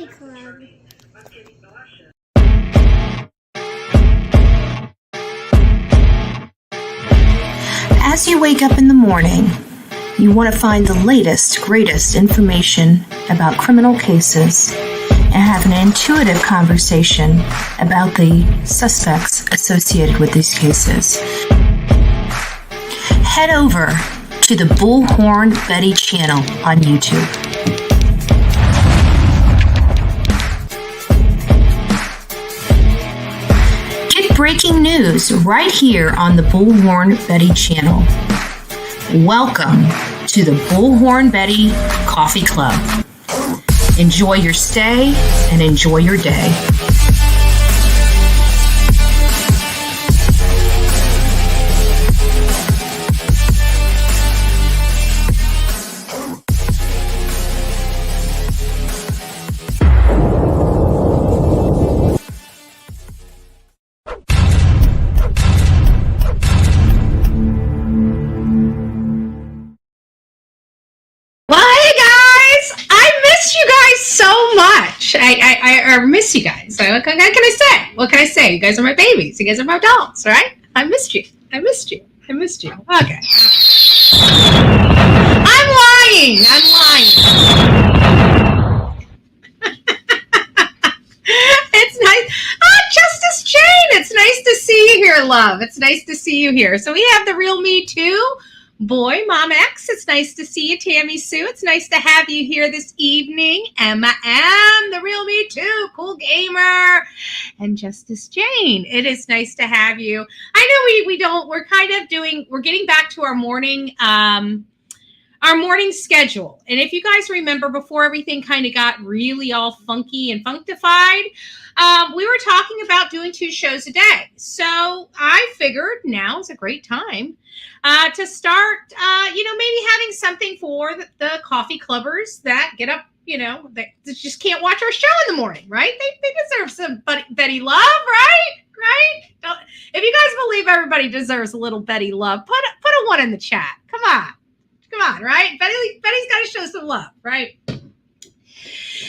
Coffee Club. As you wake up in the morning, you want to find the latest, greatest information about criminal cases and have an intuitive conversation about the suspects associated with these cases. Head over to the Bullhorn Betty channel on YouTube. Get breaking news right here on the Bullhorn Betty channel. Welcome to the Bullhorn Betty Coffee Club. Enjoy your stay and enjoy your day. I miss you guys. What can I say? What can I say? You guys are my babies. You guys are my dolls, right? I missed you. Okay. I'm lying. It's nice. Oh, Justice Jane. It's nice to see you here, love. It's nice to see you here. So we have the real me too. Boy, Mom X, it's nice to see you. Tammy Sue, it's nice to have you here this evening. Emma M, the real me too, cool gamer, and Justice Jane. It is nice to have you. I know we're getting back to our morning schedule. And if you guys remember, before everything kind of got really all funky and functified, we were talking about doing 2 shows a day. So I figured now is a great time to start, maybe having something for the coffee clubbers that get up, that just can't watch our show in the morning, right? They deserve some Betty love, right? If you guys believe everybody deserves a little Betty love, put a 1 in the chat. Come on, right? Betty's got to show some love, right?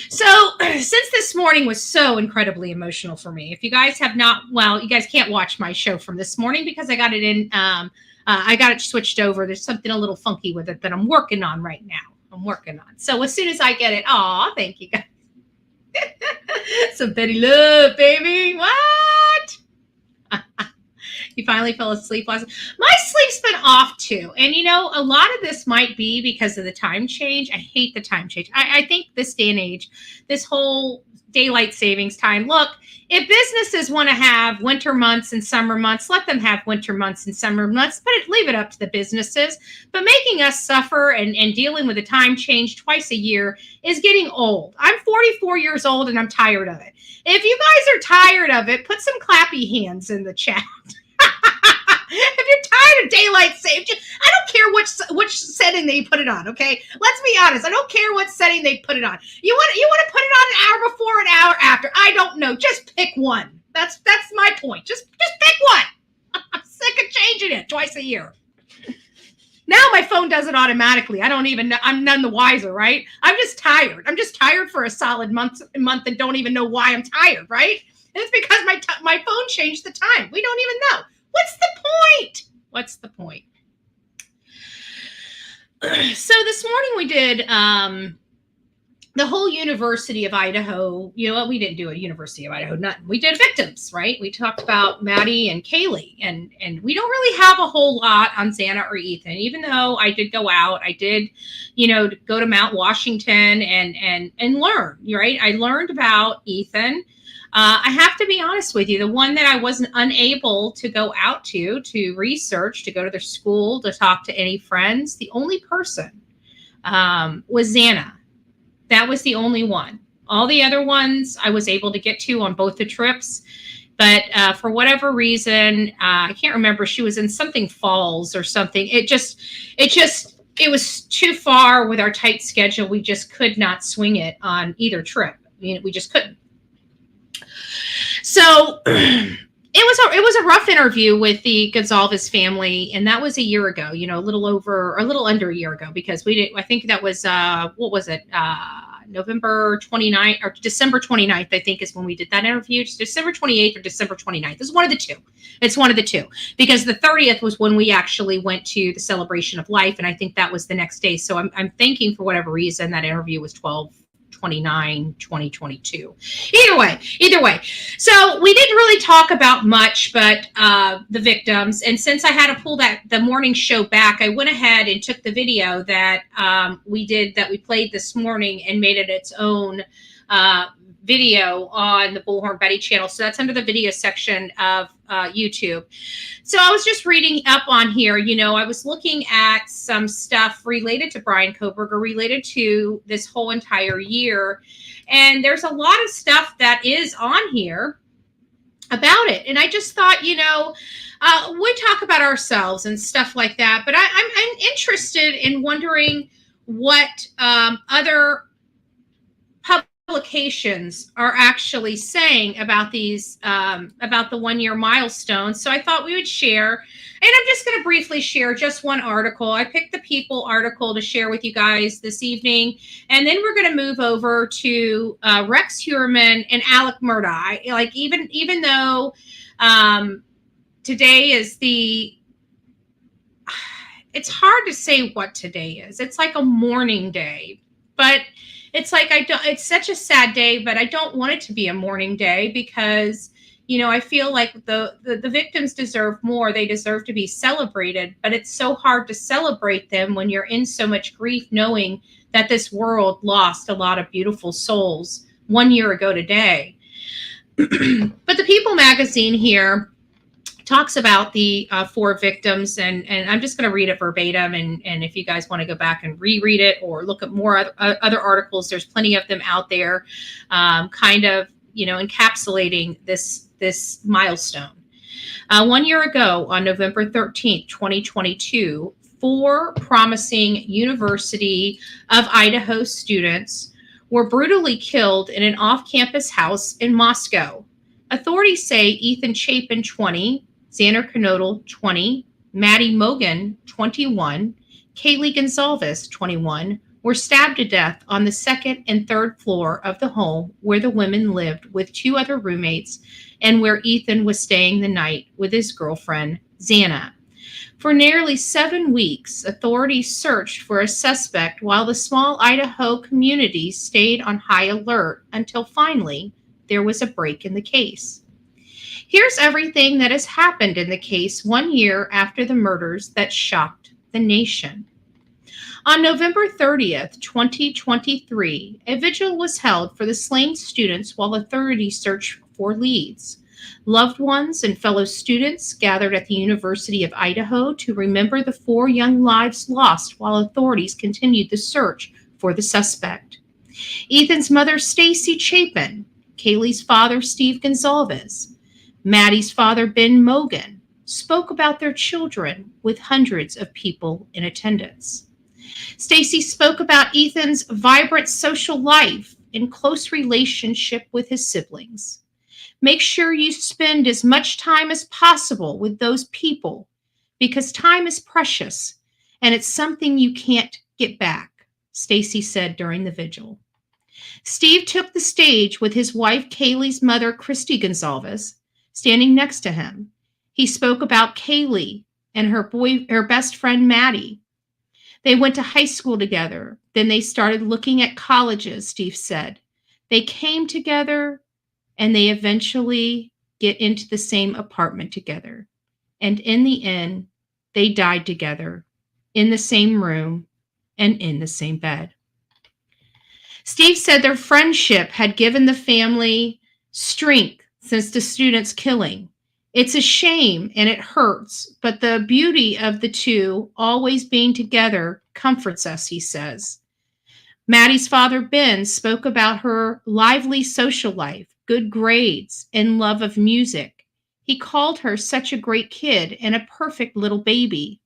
So since this morning was so incredibly emotional for me, if you guys have not, you guys can't watch my show from this morning because I got it in, I got it switched over. There's something a little funky with it that I'm working on right now. So as soon as I get it, thank you guys. Some Betty love, baby. What? You finally fell asleep last night. My sleep's been off too. And a lot of this might be because of the time change. I hate the time change. I think this day and age, this whole daylight savings time, look, if businesses want to have winter months and summer months, let them have winter months and summer months, but leave it up to the businesses. But making us suffer and dealing with a time change twice a year is getting old. I'm 44 years old and I'm tired of it. If you guys are tired of it, put some clappy hands in the chat. If you're tired of daylight savings, I don't care which setting they put it on, okay? Let's be honest. I don't care what setting they put it on. You want to put it on an hour before, an hour after. I don't know. Just pick one. That's my point. Just pick one. I'm sick of changing it twice a year. Now my phone does it automatically. I don't even know. I'm none the wiser, right? I'm just tired. I'm just tired for a solid month and don't even know why I'm tired, right? And it's because my phone changed the time. We don't even know. What's the point? So this morning we did the whole University of Idaho. We didn't do a University of Idaho. We did victims, right? We talked about Maddie and Kaylee, and we don't really have a whole lot on Xana or Ethan, even though I did go out. I did, go to Mount Washington and learn, right? I learned about Ethan. I have to be honest with you, the one that I wasn't unable to go out to research, to go to their school, to talk to any friends, the only person was Xana. That was the only one. All the other ones I was able to get to on both the trips. But for whatever reason, I can't remember, she was in something falls or something. It was too far with our tight schedule. We just could not swing it on either trip. We just couldn't. So it was a rough interview with the Gonzalez family, and that was a year ago, a little under a year ago, because we did. I think that was what was it? November 29th or December 29th, I think is when we did that interview. It's December 28th or December 29th. It's one of the two. It's one of the two, because the 30th was when we actually went to the celebration of life. And I think that was the next day. So I'm thinking for whatever reason, that interview was 12/29/2022. Either way. So we didn't really talk about much, but the victims. And since I had to pull the morning show back, I went ahead and took the video that we played this morning and made it its own video on the Bullhorn Betty channel. So that's under the video section of YouTube. So I was just reading up on here. I was looking at some stuff related to Bryan Kohberger, related to this whole entire year. And there's a lot of stuff that is on here about it. And I just thought, we talk about ourselves and stuff like that, but I'm interested in wondering what other publications are actually saying about these, about the 1 year milestone. So I thought we would share, and I'm just going to briefly share just one article. I picked the People article to share with you guys this evening, and then we're going to move over to Rex Heuermann and Alec Murdaugh. Even though today is it's hard to say what today is. It's like a mourning day, but it's like it's such a sad day, but I don't want it to be a mourning day, because I feel like the victims deserve more. They deserve to be celebrated, but it's so hard to celebrate them when you're in so much grief, knowing that this world lost a lot of beautiful souls 1 year ago today. But the People magazine here talks about the 4 victims, and I'm just going to read it verbatim. And if you guys want to go back and reread it or look at more other articles, there's plenty of them out there, kind of, encapsulating this milestone. 1 year ago, on November 13th, 2022, 4 promising University of Idaho students were brutally killed in an off-campus house in Moscow. Authorities say Ethan Chapin, 20, Xander Knodel, 20, Maddie Mogan, 21, Kaylee Gonzalez, 21, were stabbed to death on the 2nd and 3rd floor of the home where the women lived with 2 other roommates, and where Ethan was staying the night with his girlfriend, Xana. For nearly 7 weeks, authorities searched for a suspect while the small Idaho community stayed on high alert, until finally there was a break in the case. Here's everything that has happened in the case 1 year after the murders that shocked the nation. On November 30th, 2023, a vigil was held for the slain students while authorities searched for leads. Loved ones and fellow students gathered at the University of Idaho to remember the 4 young lives lost while authorities continued the search for the suspect. Ethan's mother, Stacy Chapin, Kaylee's father, Steve Gonzalez, Maddie's father, Ben Mogan, spoke about their children with hundreds of people in attendance. Stacy spoke about Ethan's vibrant social life and close relationship with his siblings. Make sure you spend as much time as possible with those people, because time is precious and it's something you can't get back, Stacy said during the vigil. Steve took the stage with his wife, Kaylee's mother, Christy Gonzalez, standing next to him. He spoke about Kaylee and her best friend, Maddie. They went to high school together. Then they started looking at colleges, Steve said. They came together and they eventually get into the same apartment together. And in the end, they died together in the same room and in the same bed. Steve said their friendship had given the family strength since the students' killing. It's a shame and it hurts, but the beauty of the two always being together comforts us, he says. Maddie's father, Ben, spoke about her lively social life, good grades, and love of music. He called her such a great kid and a perfect little baby.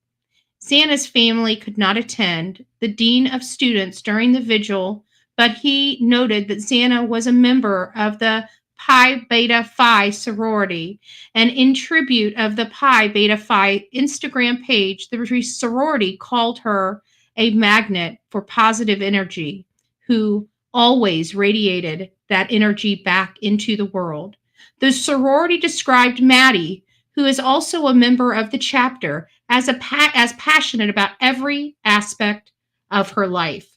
Xana's family could not attend, the dean of students, during the vigil, but he noted that Xana was a member of the Pi Beta Phi sorority, and in tribute of the Pi Beta Phi Instagram page, the sorority called her a magnet for positive energy, who always radiated that energy back into the world. The sorority described Maddie, who is also a member of the chapter, as as passionate about every aspect of her life.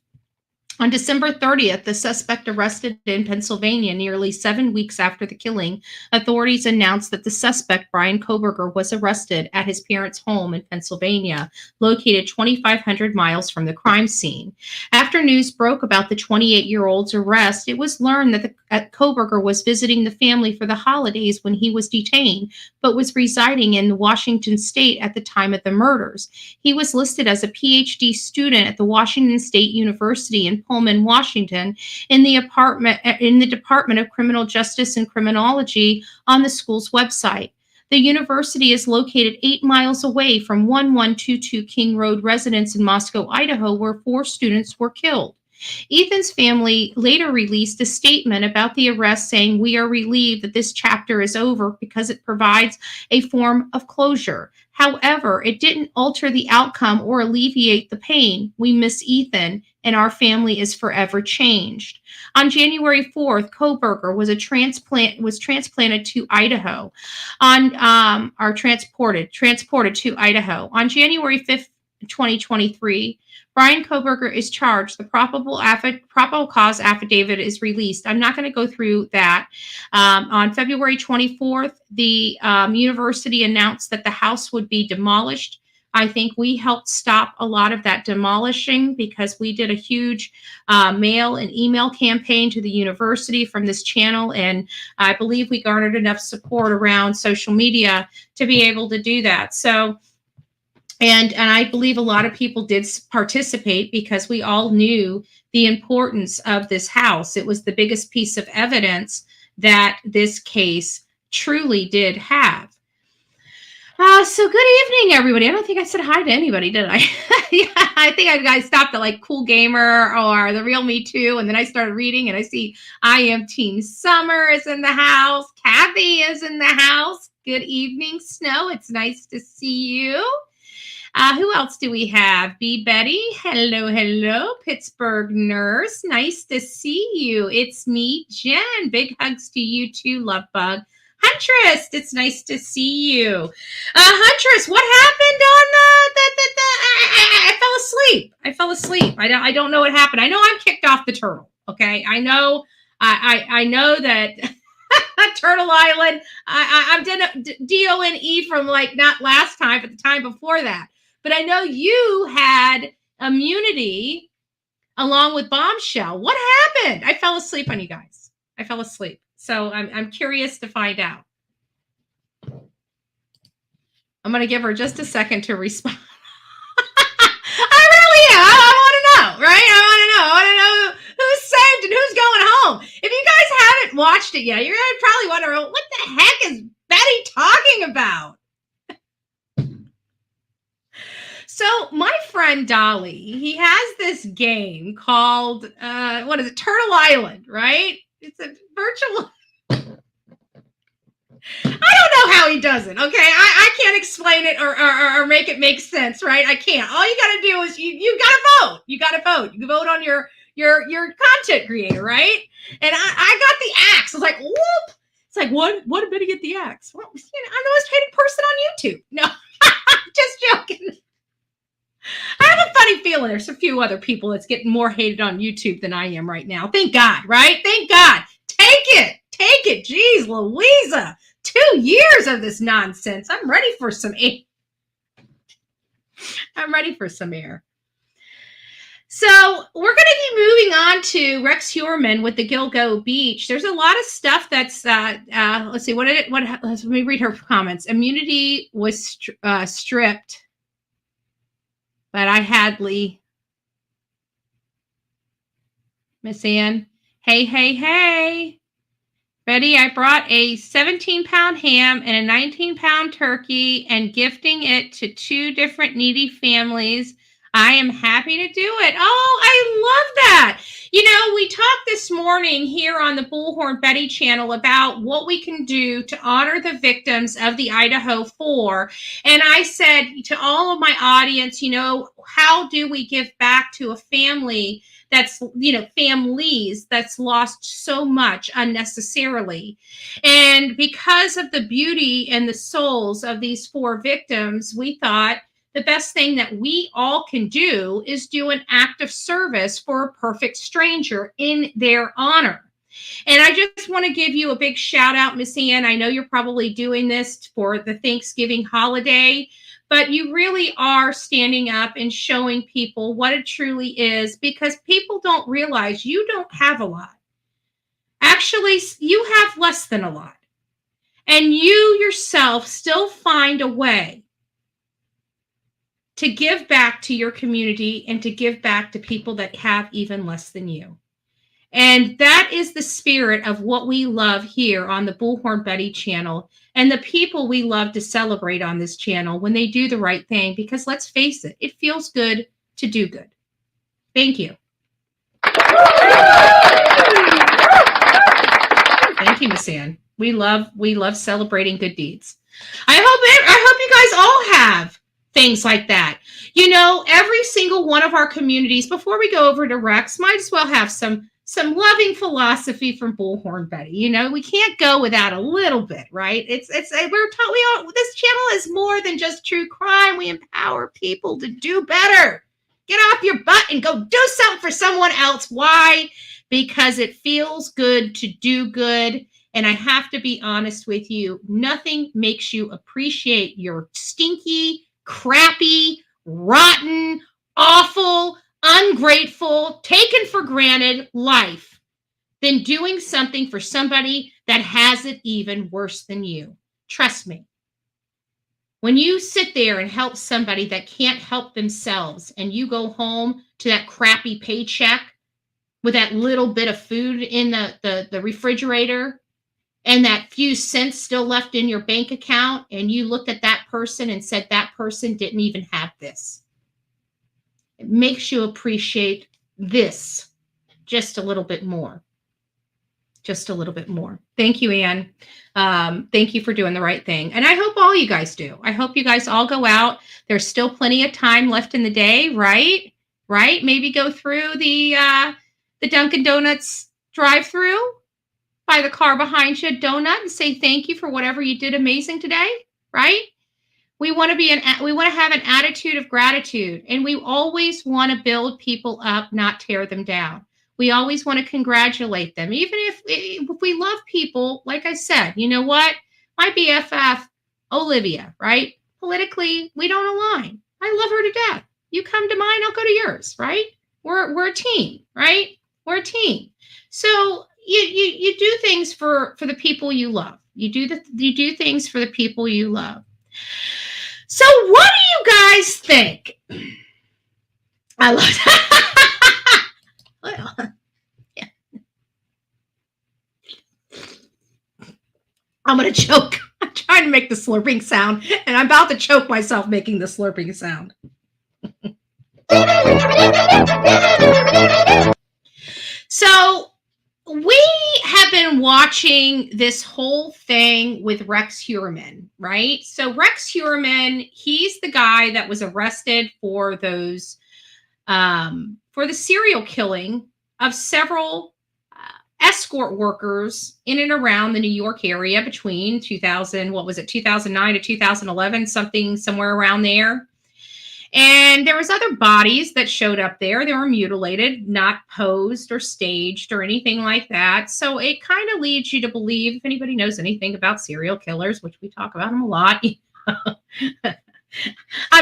On December 30th, the suspect arrested in Pennsylvania nearly 7 weeks after the killing, authorities announced that the suspect, Bryan Kohberger, was arrested at his parents' home in Pennsylvania, located 2,500 miles from the crime scene. After news broke about the 28-year-old's arrest, it was learned that Kohberger was visiting the family for the holidays when he was detained, but was residing in Washington state at the time of the murders. He was listed as a PhD student at the Washington State University in Pullman, Washington, in the Department of Criminal Justice and Criminology on the school's website. The university is located 8 miles away from 1122 King Road residence in Moscow, Idaho, where 4 students were killed. Ethan's family later released a statement about the arrest saying, "We are relieved that this chapter is over because it provides a form of closure. However, it didn't alter the outcome or alleviate the pain. We miss Ethan, and our family is forever changed." On January 4th, Kohberger was transplanted to Idaho, transported to Idaho. On January 5th, 2023, Bryan Kohberger is charged. The probable cause affidavit is released. I'm not going to go through that. On February 24th, the university announced that the house would be demolished. I think we helped stop a lot of that demolishing because we did a huge mail and email campaign to the university from this channel, and I believe we garnered enough support around social media to be able to do that. So, and I believe a lot of people did participate because we all knew the importance of this house. It was the biggest piece of evidence that this case truly did have. So good evening, everybody. I don't think I said hi to anybody, did I? Yeah, I think I stopped at like Cool Gamer or The Real Me Too, and then I started reading, and I see I Am Team Summer is in the house. Kathy is in the house. Good evening, Snow. It's nice to see you. Who else do we have? B. Betty. Hello, hello. Pittsburgh Nurse. Nice to see you. It's me, Jen. Big hugs to you too, love bug. Huntress, it's nice to see you. Huntress, what happened on I fell asleep. I don't know what happened. I know I'm kicked off the turtle. Okay. I know that Turtle Island, I'm DONE from like not last time, but the time before that. But I know you had immunity along with Bombshell. What happened? I fell asleep on you guys. I fell asleep. So I'm curious to find out. I'm going to give her just a second to respond. I really am. I want to know, right? I want to know who's saved and who's going home. If you guys haven't watched it yet, you're probably wondering, what the heck is Betty talking about? So my friend Dolly, he has this game called, Turtle Island, right? It's a virtual. I don't know how he does it. Okay, I can't explain it or make it make sense, right? I can't. All you got to do is you got to vote. You got to vote. You can vote on your content creator, right? And I got the axe. I was like, whoop. It's like, what did Betty get the axe? Well, I'm the most hated person on YouTube. No, just joking. I have a funny feeling there's a few other people that's getting more hated on YouTube than I am right now. Thank God, right? Thank God. Take it. Jeez, Louisa. 2 years of this nonsense. I'm ready for some air. So we're going to be moving on to Rex Heuermann with the Gilgo Beach. There's a lot of stuff that's, let's see, let me read her comments. Immunity was stripped, but I had Lee. Miss Ann. Hey. Betty, I brought a 17-pound ham and a 19-pound turkey and gifting it to 2 different needy families. I am happy to do it. Oh, I love that. You know, we talked this morning here on the Bullhorn Betty channel about what we can do to honor the victims of the Idaho 4. And I said to all of my audience, you know, how do we give back to a family that's, families that's lost so much unnecessarily. And because of the beauty and the souls of these 4 victims, we thought the best thing that we all can do is do an act of service for a perfect stranger in their honor. And I just want to give you a big shout out, Miss Ann. I know you're probably doing this for the Thanksgiving holiday, but you really are standing up and showing people what it truly is, because people don't realize you don't have a lot. Actually, you have less than a lot. And you yourself still find a way to give back to your community and to give back to people that have even less than you. And that is the spirit of what we love here on the Bullhorn Betty channel, and the people we love to celebrate on this channel when they do the right thing, because let's face it, it feels good to do good. Thank you. Thank you, Miss Ann. We love celebrating good deeds. I hope you guys all have things like that. Every single one of our communities, before we go over to Rex, might as well have some loving philosophy from Bullhorn Betty. We can't go without a little bit, right? This channel is more than just true crime. We empower people to do better. Get off your butt and go do something for someone else. Why? Because it feels good to do good. And I have to be honest with you, nothing makes you appreciate your stinky, crappy, rotten, awful, ungrateful, taken for granted life than doing something for somebody that has it even worse than you. Trust me. When you sit there and help somebody that can't help themselves, and you go home to that crappy paycheck with that little bit of food in the refrigerator and that few cents still left in your bank account, and you looked at that person and said that person didn't even have this, it makes you appreciate this just a little bit more. Just a little bit more. Thank you, Ann. Thank you for doing the right thing. And I hope all you guys do. I hope you guys all go out. There's still plenty of time left in the day, right? Right? Maybe go through the Dunkin' Donuts drive-through, buy the car behind you a donut, and say thank you for whatever you did amazing today, right? We want to have an attitude of gratitude, and we always want to build people up, not tear them down. We always want to congratulate them, even if we love people. Like I said, you know what? My BFF, Olivia, right? Politically, we don't align. I love her to death. You come to mine, I'll go to yours, right? We're a team, right? We're a team. So you do things for the people you love. You do things for the people you love. So what do you guys think? I love that. Well, yeah. I'm going to choke. I'm trying to make the slurping sound, and I'm about to choke myself making the slurping sound. So we have been watching this whole thing with Rex Heuermann, right? So Rex Heuermann, he's the guy that was arrested for those, for the serial killing of several escort workers in and around the New York area between 2009 to 2011, somewhere around there. And there was other bodies that showed up there. They were mutilated, not posed or staged or anything like that. So it kind of leads you to believe, if anybody knows anything about serial killers, which we talk about them a lot. I'm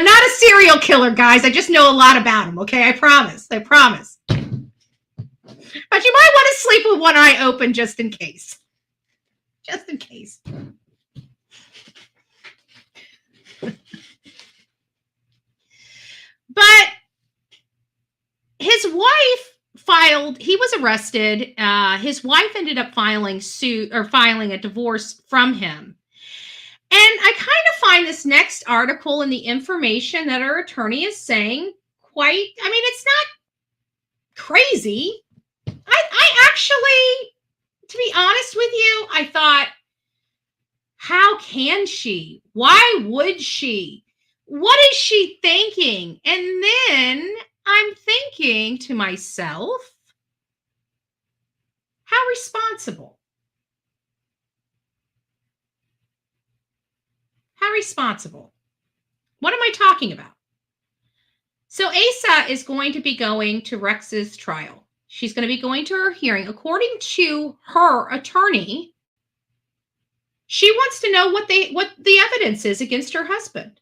not a serial killer, guys. I just know a lot about them, okay? I promise. I promise. But you might want to sleep with one eye open just in case. Just in case. But his wife he was arrested. His wife ended up filing a divorce from him. And I kind of find this next article and the information that her attorney is saying it's not crazy. I actually, to be honest with you, I thought, how can she? Why would she? What is she thinking? And then I'm thinking to myself, how responsible? How responsible? What am I talking about? So Asa is going to be going to Rex's trial. She's going to be going to her hearing. According to her attorney, she wants to know what the evidence is against her husband.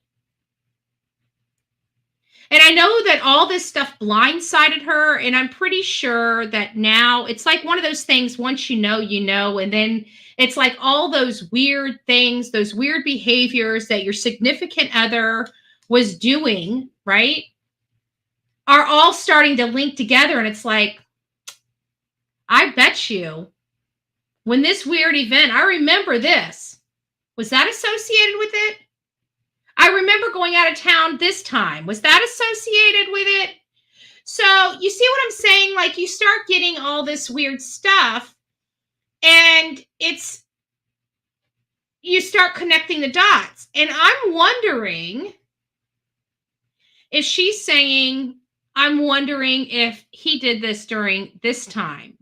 And I know that all this stuff blindsided her, and I'm pretty sure that now it's like one of those things, once you know, and then it's like all those weird things, those weird behaviors that your significant other was doing, right, are all starting to link together. And it's like, I bet you when this weird event, I remember this, was that associated with it? I remember going out of town this time. Was that associated with it? So you see what I'm saying? Like, you start getting all this weird stuff, and you start connecting the dots. And I'm wondering if she's saying, I'm wondering if he did this during this time.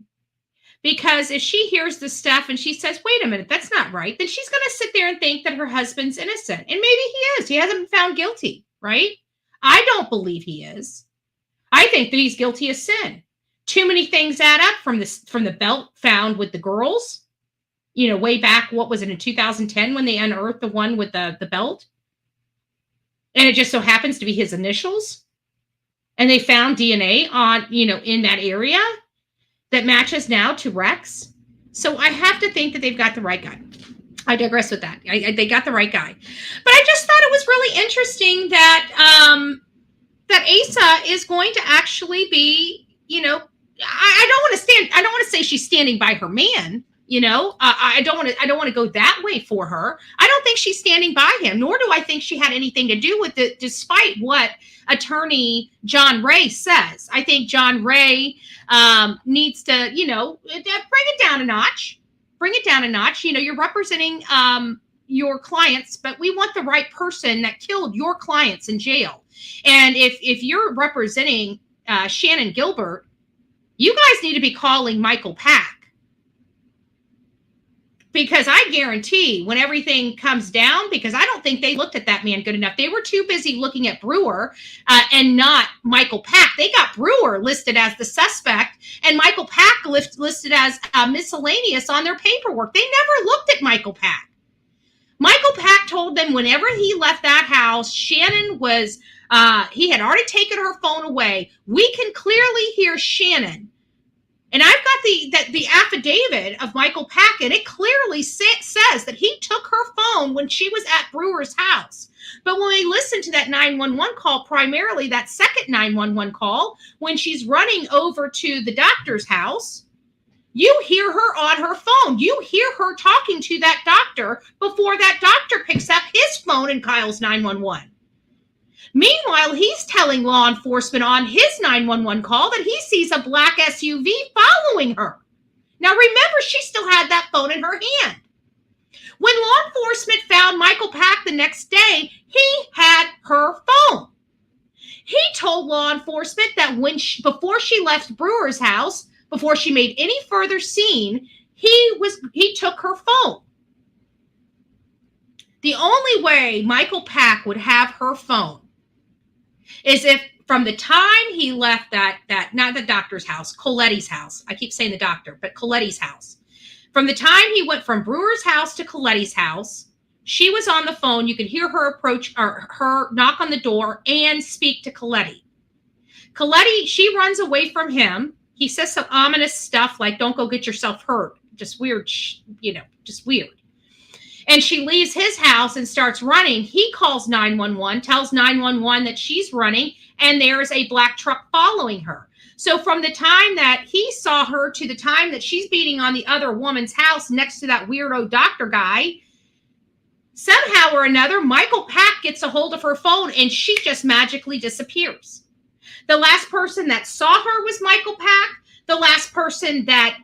Because if she hears the stuff and she says, wait a minute, that's not right, then she's going to sit there and think that her husband's innocent. And maybe he is. He hasn't been found guilty, right? I don't believe he is. I think that he's guilty of sin. Too many things add up from the belt found with the girls. You know, way back, what was it, in 2010 when they unearthed the one with the belt? And it just so happens to be his initials. And they found DNA on, in that area that matches now to Rex. So I have to think that they've got the right guy. I digress with that. They got the right guy. But I just thought it was really interesting that that Asa is going to actually be, I don't want to say she's standing by her man. I don't want to go that way for her. I don't think she's standing by him, nor do I think she had anything to do with it, despite what attorney John Ray says. I think John Ray needs to, bring it down a notch. Bring it down a notch. You're representing your clients, but we want the right person that killed your clients in jail. And if you're representing Shannon Gilbert, you guys need to be calling Michael Pack. Because I guarantee when everything comes down, because I don't think they looked at that man good enough. They were too busy looking at Brewer and not Michael Pack. They got Brewer listed as the suspect and Michael Pack listed as miscellaneous on their paperwork. They never looked at Michael Pack. Michael Pack told them whenever he left that house, Shannon was, he had already taken her phone away. We can clearly hear Shannon. And I've got the affidavit of Michael Pack, and it clearly says that he took her phone when she was at Brewer's house. But when we listen to that 911 call, primarily that second 911 call, when she's running over to the doctor's house, you hear her on her phone. You hear her talking to that doctor before that doctor picks up his phone and Kyle's 911. Meanwhile, he's telling law enforcement on his 911 call that he sees a black SUV following her. Now, remember, she still had that phone in her hand. When law enforcement found Michael Pack the next day, he had her phone. He told law enforcement that before she left Brewer's house, before she made any further scene, he took her phone. The only way Michael Pack would have her phone is if from the time he left that not the doctor's house, Coletti's house. I keep saying the doctor, but Coletti's house. From the time he went from Brewer's house to Coletti's house, she was on the phone. You could hear her approach or her knock on the door and speak to Coletti. Coletti, she runs away from him. He says some ominous stuff like, don't go get yourself hurt. Just weird, just weird. And she leaves his house and starts running. He calls 911, tells 911 that she's running, and there is a black truck following her. So from the time that he saw her to the time that she's beating on the other woman's house next to that weirdo doctor guy, somehow or another, Michael Pack gets a hold of her phone and she just magically disappears. The last person that saw her was Michael Pack. The last person that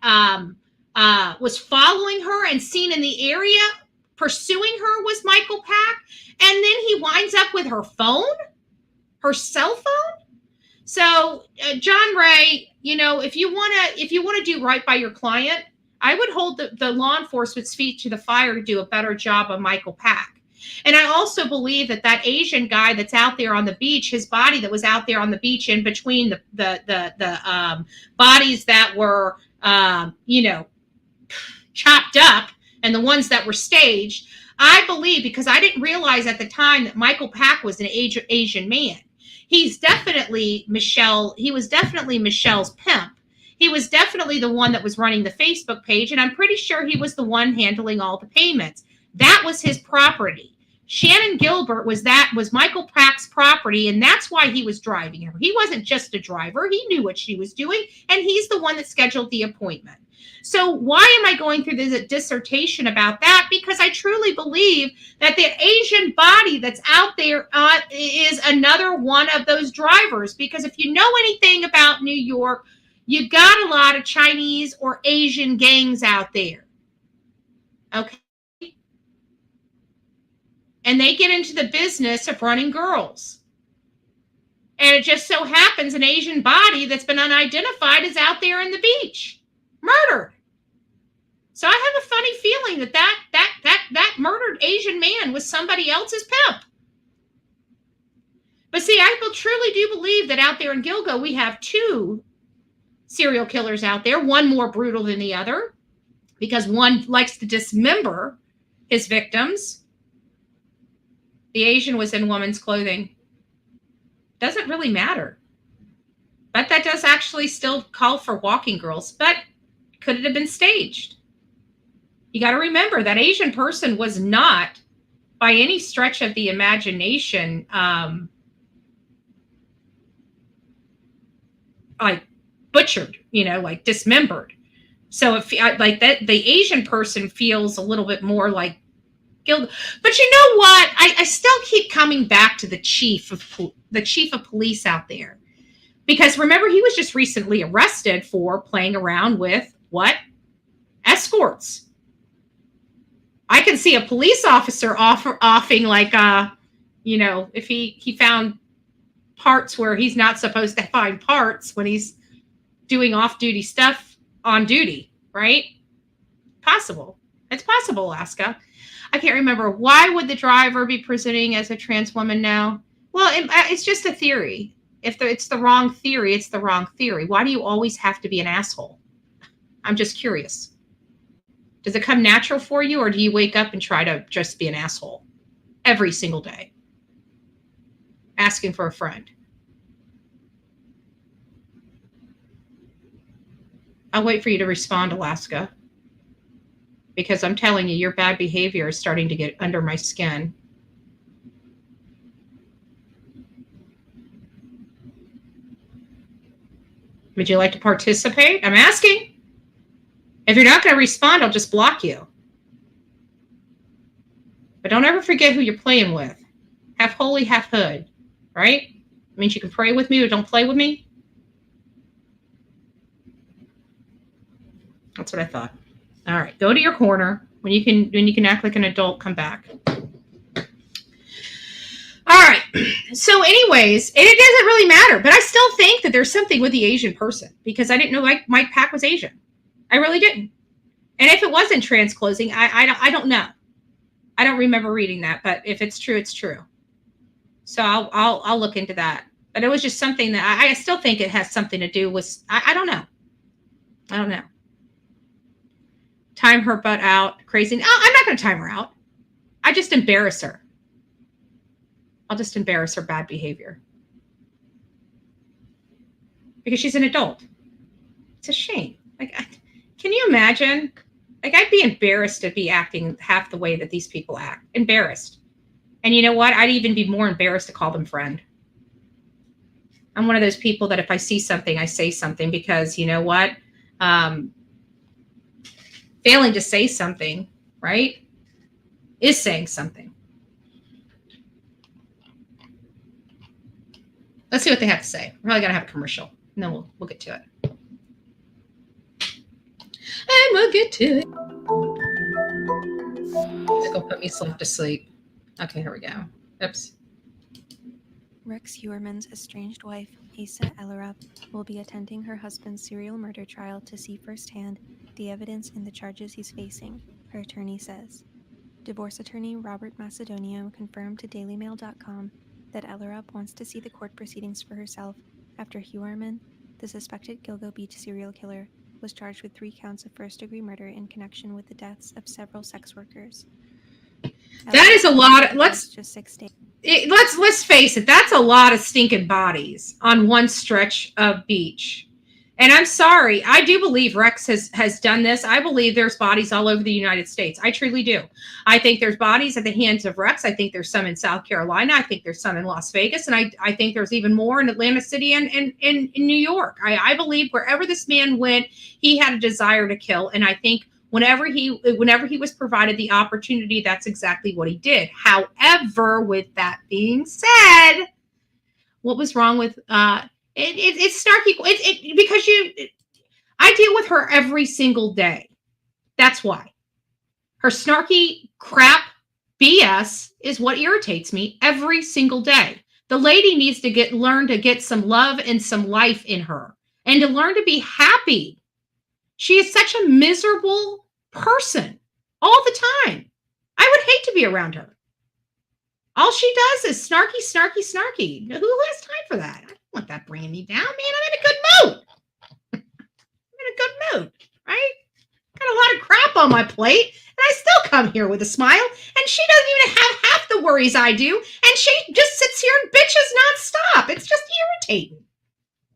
was following her and seen in the area pursuing her was Michael Pack. And then he winds up with her phone, her cell phone. So, John Ray, if you want to do right by your client, I would hold the law enforcement's feet to the fire to do a better job of Michael Pack. And I also believe that Asian guy that's out there on the beach, his body that was out there on the beach in between the bodies that were, chopped up and the ones that were staged, I believe, because I didn't realize at the time that Michael Pack was an Asian man. He was definitely Michelle's pimp. He was definitely the one that was running the Facebook page, and I'm pretty sure he was the one handling all the payments. That was his property. Shannon Gilbert was Michael Pack's property, and that's why he was driving her. He wasn't just a driver. He knew what she was doing, and he's the one that scheduled the appointment. So why am I going through this dissertation about that? Because I truly believe that the Asian body that's out there is another one of those drivers. Because if you know anything about New York, you got a lot of Chinese or Asian gangs out there. Okay. And they get into the business of running girls. And it just so happens an Asian body that's been unidentified is out there in the beach, murdered. So I have a funny feeling that murdered Asian man was somebody else's pimp. But see, I truly do believe that out there in Gilgo, we have two serial killers out there, one more brutal than the other, because one likes to dismember his victims. The Asian was in woman's clothing. Doesn't really matter. But that does actually still call for walking girls. But could it have been staged? You got to remember that Asian person was not, by any stretch of the imagination, like butchered, like dismembered. So if like that, the Asian person feels a little bit more like guilt. But you know what? I still keep coming back to the chief of police out there, because remember, he was just recently arrested for playing around with what? Escorts. I can see a police officer offing like, if he found parts where he's not supposed to find parts when he's doing off-duty stuff on duty, right? Possible. It's possible, Alaska. I can't remember. Why would the driver be presenting as a trans woman now? Well, it's just a theory. If it's the wrong theory, it's the wrong theory. Why do you always have to be an asshole? I'm just curious. Does it come natural for you, or do you wake up and try to just be an asshole every single day? Asking for a friend. I'll wait for you to respond, Alaska, because I'm telling you, your bad behavior is starting to get under my skin. Would you like to participate? I'm asking. If you're not going to respond, I'll just block you. But don't ever forget who you're playing with. Half holy, half hood, right? It means you can pray with me or don't play with me. That's what I thought. All right, go to your corner. When you can act like an adult, come back. All right. So anyways, it doesn't really matter, but I still think that there's something with the Asian person, because I didn't know Mike Pack was Asian. I really didn't. And if it wasn't trans clothing, I don't know. I don't remember reading that, but if it's true, it's true. So I'll look into that. But it was just something that I still think it has something to do with, I don't know. I don't know. Time her butt out, crazy. No, I'm not going to time her out. I just embarrass her. I'll just embarrass her bad behavior. Because she's an adult. It's a shame. Like, can you imagine? Like, I'd be embarrassed to be acting half the way that these people act. Embarrassed. And you know what? I'd even be more embarrassed to call them friend. I'm one of those people that if I see something, I say something, because you know what? Failing to say something, right, is saying something. Let's see what they have to say. We're probably going to have a commercial, and then we'll get to it. And we'll get to it. It's going to put me to sleep. Okay, here we go. Oops. Rex Heuermann's estranged wife, Asa Ellerup will be attending her husband's serial murder trial to see firsthand the evidence in the charges he's facing, her attorney says. Divorce attorney Robert Macedonio confirmed to DailyMail.com that Ellerup wants to see the court proceedings for herself after Heuermann, the suspected Gilgo Beach serial killer, was charged with 3 counts of first-degree murder in connection with the deaths of several sex workers. That is a lot. Let's just 6 days. Let's face it. That's a lot of stinking bodies on one stretch of beach. And I'm sorry, I do believe Rex has done this. I believe there's bodies all over the United States. I truly do. I think there's bodies at the hands of Rex. I think there's some in South Carolina. I think there's some in Las Vegas. And I think there's even more in Atlantic City and in New York. I believe wherever this man went, he had a desire to kill. And I think whenever he was provided the opportunity, that's exactly what he did. However, with that being said, what was wrong with it's snarky. Because I deal with her every single day. That's why. Her snarky crap BS is what irritates me every single day. The lady needs to learn to get some love and some life in her and to learn to be happy. She is such a miserable person all the time. I would hate to be around her. All she does is snarky, snarky, snarky. Who has time for that? I don't want that bringing me down, man. I'm in a good mood. I'm in a good mood, right? Got a lot of crap on my plate, and I still come here with a smile, and she doesn't even have half the worries I do, and she just sits here and bitches nonstop. It's just irritating.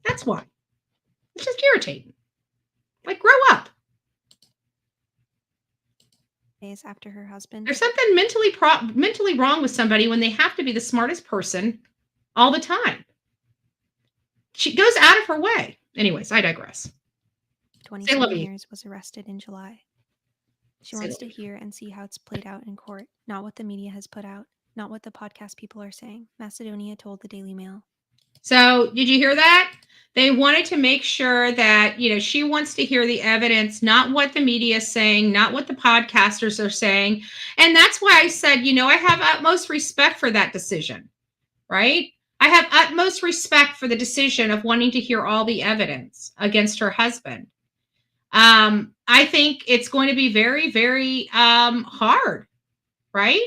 That's why. It's just irritating. Like, grow up. Days after her husband. There's something mentally wrong with somebody when they have to be the smartest person all the time. She goes out of her way. Anyways, I digress. 27 years was arrested in July. She wants to hear and see how it's played out in court, not what the media has put out, not what the podcast people are saying, Macedonia told the Daily Mail. So, did you hear that? They wanted to make sure that, she wants to hear the evidence, not what the media is saying, not what the podcasters are saying. And that's why I said, I have utmost respect for that decision, right? I have utmost respect for the decision of wanting to hear all the evidence against her husband. I think it's going to be very, very hard, right?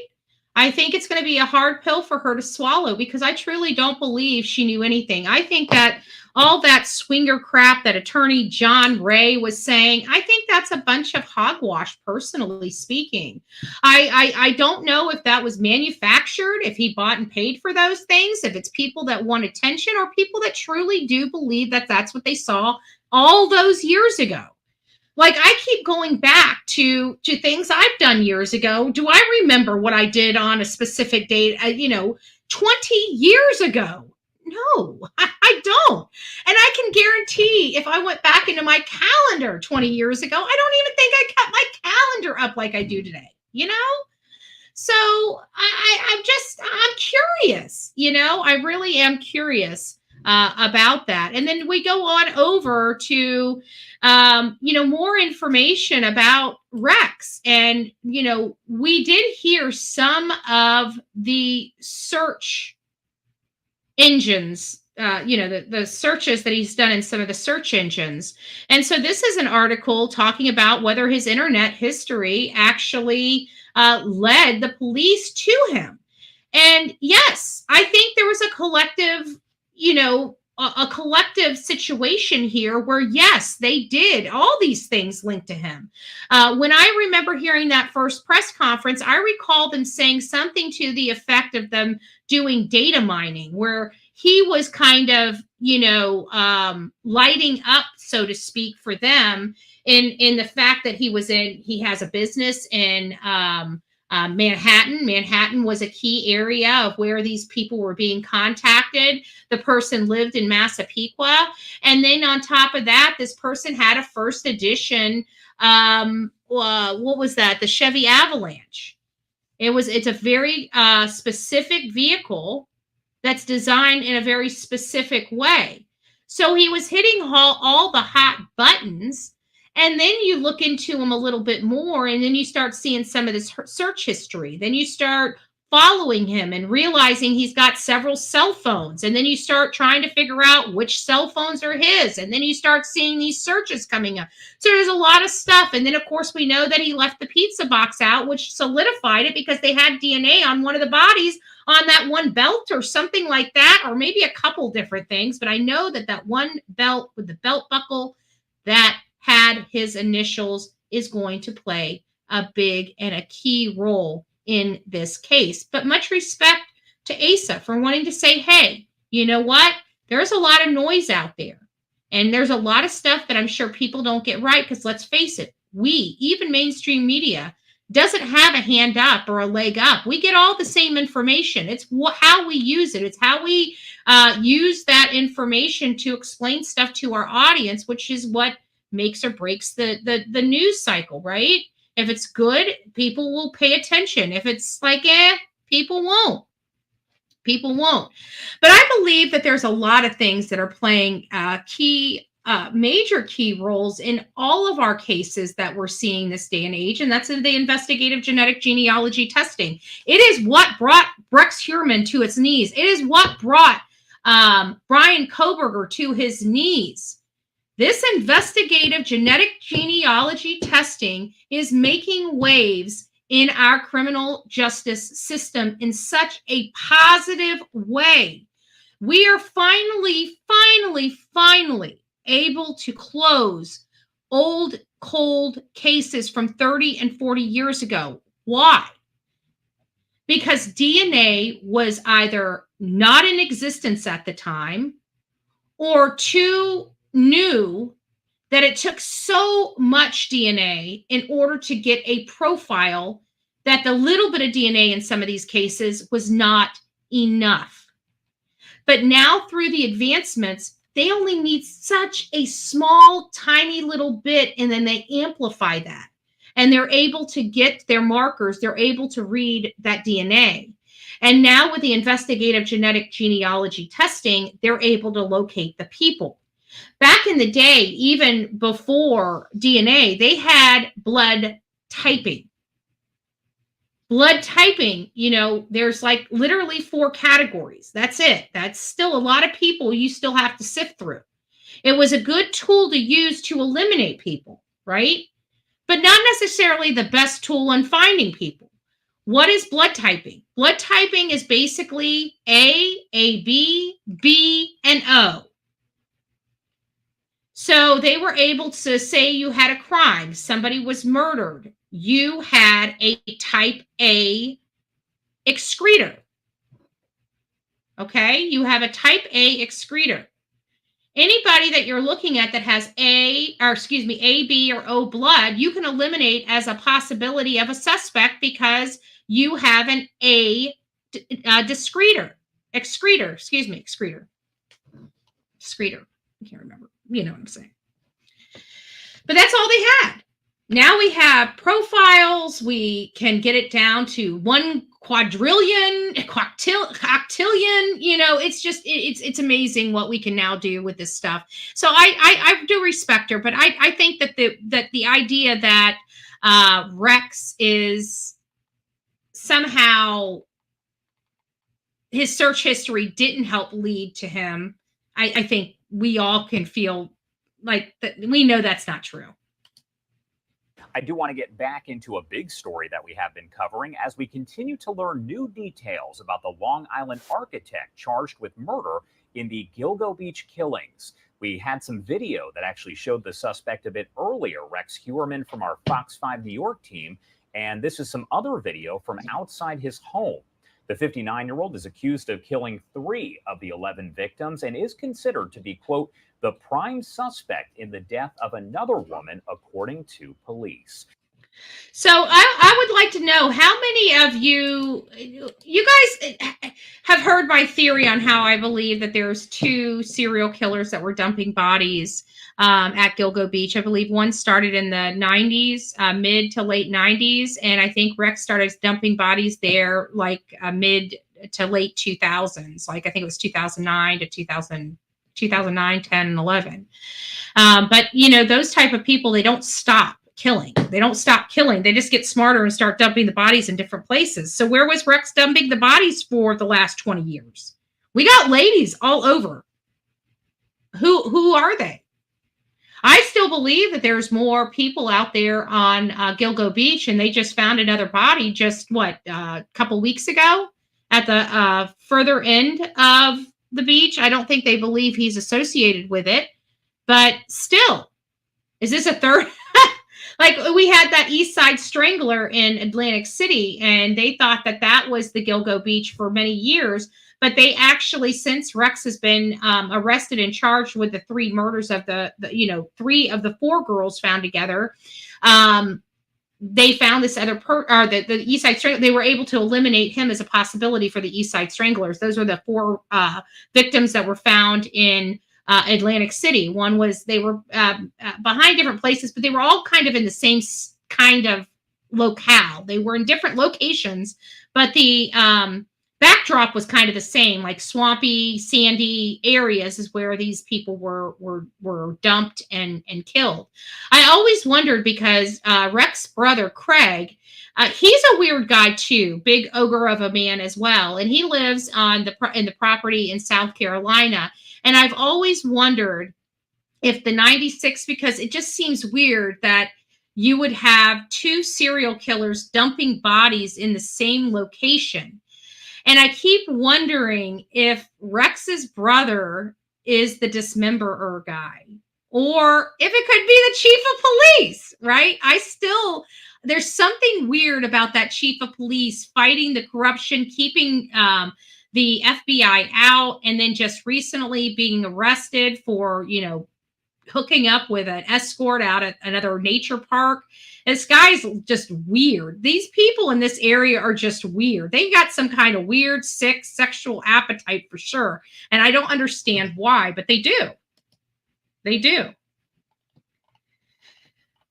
I think it's going to be a hard pill for her to swallow because I truly don't believe she knew anything. I think that all that swinger crap that attorney John Ray was saying, I think that's a bunch of hogwash, personally speaking. I don't know if that was manufactured, if he bought and paid for those things, if it's people that want attention or people that truly do believe that that's what they saw all those years ago. Like, I keep going back to things I've done years ago. Do I remember what I did on a specific date, 20 years ago? No, I don't. And I can guarantee if I went back into my calendar 20 years ago, I don't even think I kept my calendar up like I do today, So I'm curious, I really am curious about that. And then we go on over to, more information about Rex. And, we did hear some of the search engines, the searches that he's done in some of the search engines. And so this is an article talking about whether his internet history actually led the police to him. And yes, I think there was a collective, a collective situation here where, yes, they did all these things linked to him. When I remember hearing that first press conference, I recall them saying something to the effect of them doing data mining, where he was kind of, lighting up, so to speak, for them in the fact that he has a business in Manhattan. Manhattan was a key area of where these people were being contacted. The person lived in Massapequa. And then on top of that, this person had a first edition, what was that? The Chevy Avalanche. It's a very specific vehicle that's designed in a very specific way. So he was hitting all the hot buttons. And then you look into him a little bit more, and then you start seeing some of this search history. Then you start following him and realizing he's got several cell phones. And then you start trying to figure out which cell phones are his. And then you start seeing these searches coming up. So there's a lot of stuff. And then, of course, we know that he left the pizza box out, which solidified it because they had DNA on one of the bodies on that one belt or something like that, or maybe a couple different things. But I know that that one belt with the belt buckle that had his initials is going to play a big and a key role in this case. But much respect to Asa for wanting to say, hey, you know what? There's a lot of noise out there. And there's a lot of stuff that I'm sure people don't get right, because let's face it, even mainstream media, doesn't have a hand up or a leg up. We get all the same information. It's how we use it. It's how we use that information to explain stuff to our audience, which is what makes or breaks the news cycle, right? If it's good, people will pay attention. If it's like, people won't. People won't. But I believe that there's a lot of things that are playing major key roles in all of our cases that we're seeing this day and age, and that's in the investigative genetic genealogy testing. It is what brought Rex Heuermann to its knees. It is what brought Bryan Kohberger to his knees. This investigative genetic genealogy testing is making waves in our criminal justice system in such a positive way. We are finally able to close old, cold cases from 30 and 40 years ago. Why? Because DNA was either not in existence at the time or too new, that it took so much DNA in order to get a profile that the little bit of DNA in some of these cases was not enough. But now through the advancements, they only need such a small, tiny little bit, and then they amplify that. And they're able to get their markers. They're able to read that DNA. And now with the investigative genetic genealogy testing, they're able to locate the people. Back in the day, even before DNA, they had blood typing. Blood typing, there's like literally 4 categories. That's it. That's still a lot of people you still have to sift through. It was a good tool to use to eliminate people, right? But not necessarily the best tool on finding people. What is blood typing? Blood typing is basically A, B, B, and O. So they were able to say you had a crime, somebody was murdered, you had a type A excretor. Okay, you have a type A excretor. Anybody that you're looking at that has A, B, or O blood, you can eliminate as a possibility of a suspect because you have an A excretor. I can't remember. You know what I'm saying. But that's all they had. Now we have profiles. We can get it down to 1 quadrillion, octillion. It's amazing what we can now do with this stuff. So I do respect her, but I think that the idea that Rex is somehow his search history didn't help lead to him. I think we all can feel like that. We know that's not true. I do want to get back into a big story that we have been covering as we continue to learn new details about the Long Island architect charged with murder in the Gilgo Beach killings. We had some video that actually showed the suspect a bit earlier, Rex Heuermann from our Fox 5 New York team, and this is some other video from outside his home. The 59-year-old is accused of killing 3 of the 11 victims and is considered to be, quote, the prime suspect in the death of another woman, according to police. So I would like to know how many of you guys have heard my theory on how I believe that there's 2 serial killers that were dumping bodies at Gilgo Beach. I believe one started in the 90s, mid to late 90s. And I think Rex started dumping bodies there like mid to late 2000s. Like I think it was 2009 to 2009, 10, and 11. But, those type of people, they don't stop. killing. They don't stop killing. They just get smarter and start dumping the bodies in different places. So where was Rex dumping the bodies for the last 20 years? We got ladies all over. Who are they? I still believe that there's more people out there on Gilgo Beach, and they just found another body just a couple weeks ago at the further end of the beach. I don't think they believe he's associated with it, but still, is this a third? Like, we had that East Side Strangler in Atlantic City, and they thought that that was the Gilgo Beach for many years. But they actually, since Rex has been arrested and charged with the 3 murders of the 3 of the 4 girls found together, they found this other the East Side Strangler. They were able to eliminate him as a possibility for the East Side Stranglers. Those were the 4 victims that were found in Atlantic City. One was, they were behind different places, but they were all kind of in the same kind of locale. They were in different locations, but the backdrop was kind of the same, like swampy, sandy areas is where these people were dumped and killed. I always wondered, because Rex's brother, Craig, he's a weird guy too, big ogre of a man as well. And he lives in the property in South Carolina. And I've always wondered if the 96, because it just seems weird that you would have 2 serial killers dumping bodies in the same location. And I keep wondering if Rex's brother is the dismemberer guy, or if it could be the chief of police, right? There's something weird about that chief of police fighting the corruption, keeping the FBI out, and then just recently being arrested for, hooking up with an escort out at another nature park. This guy's just weird. These people in this area are just weird. They got some kind of weird, sick sexual appetite for sure. And I don't understand why, but they do. They do.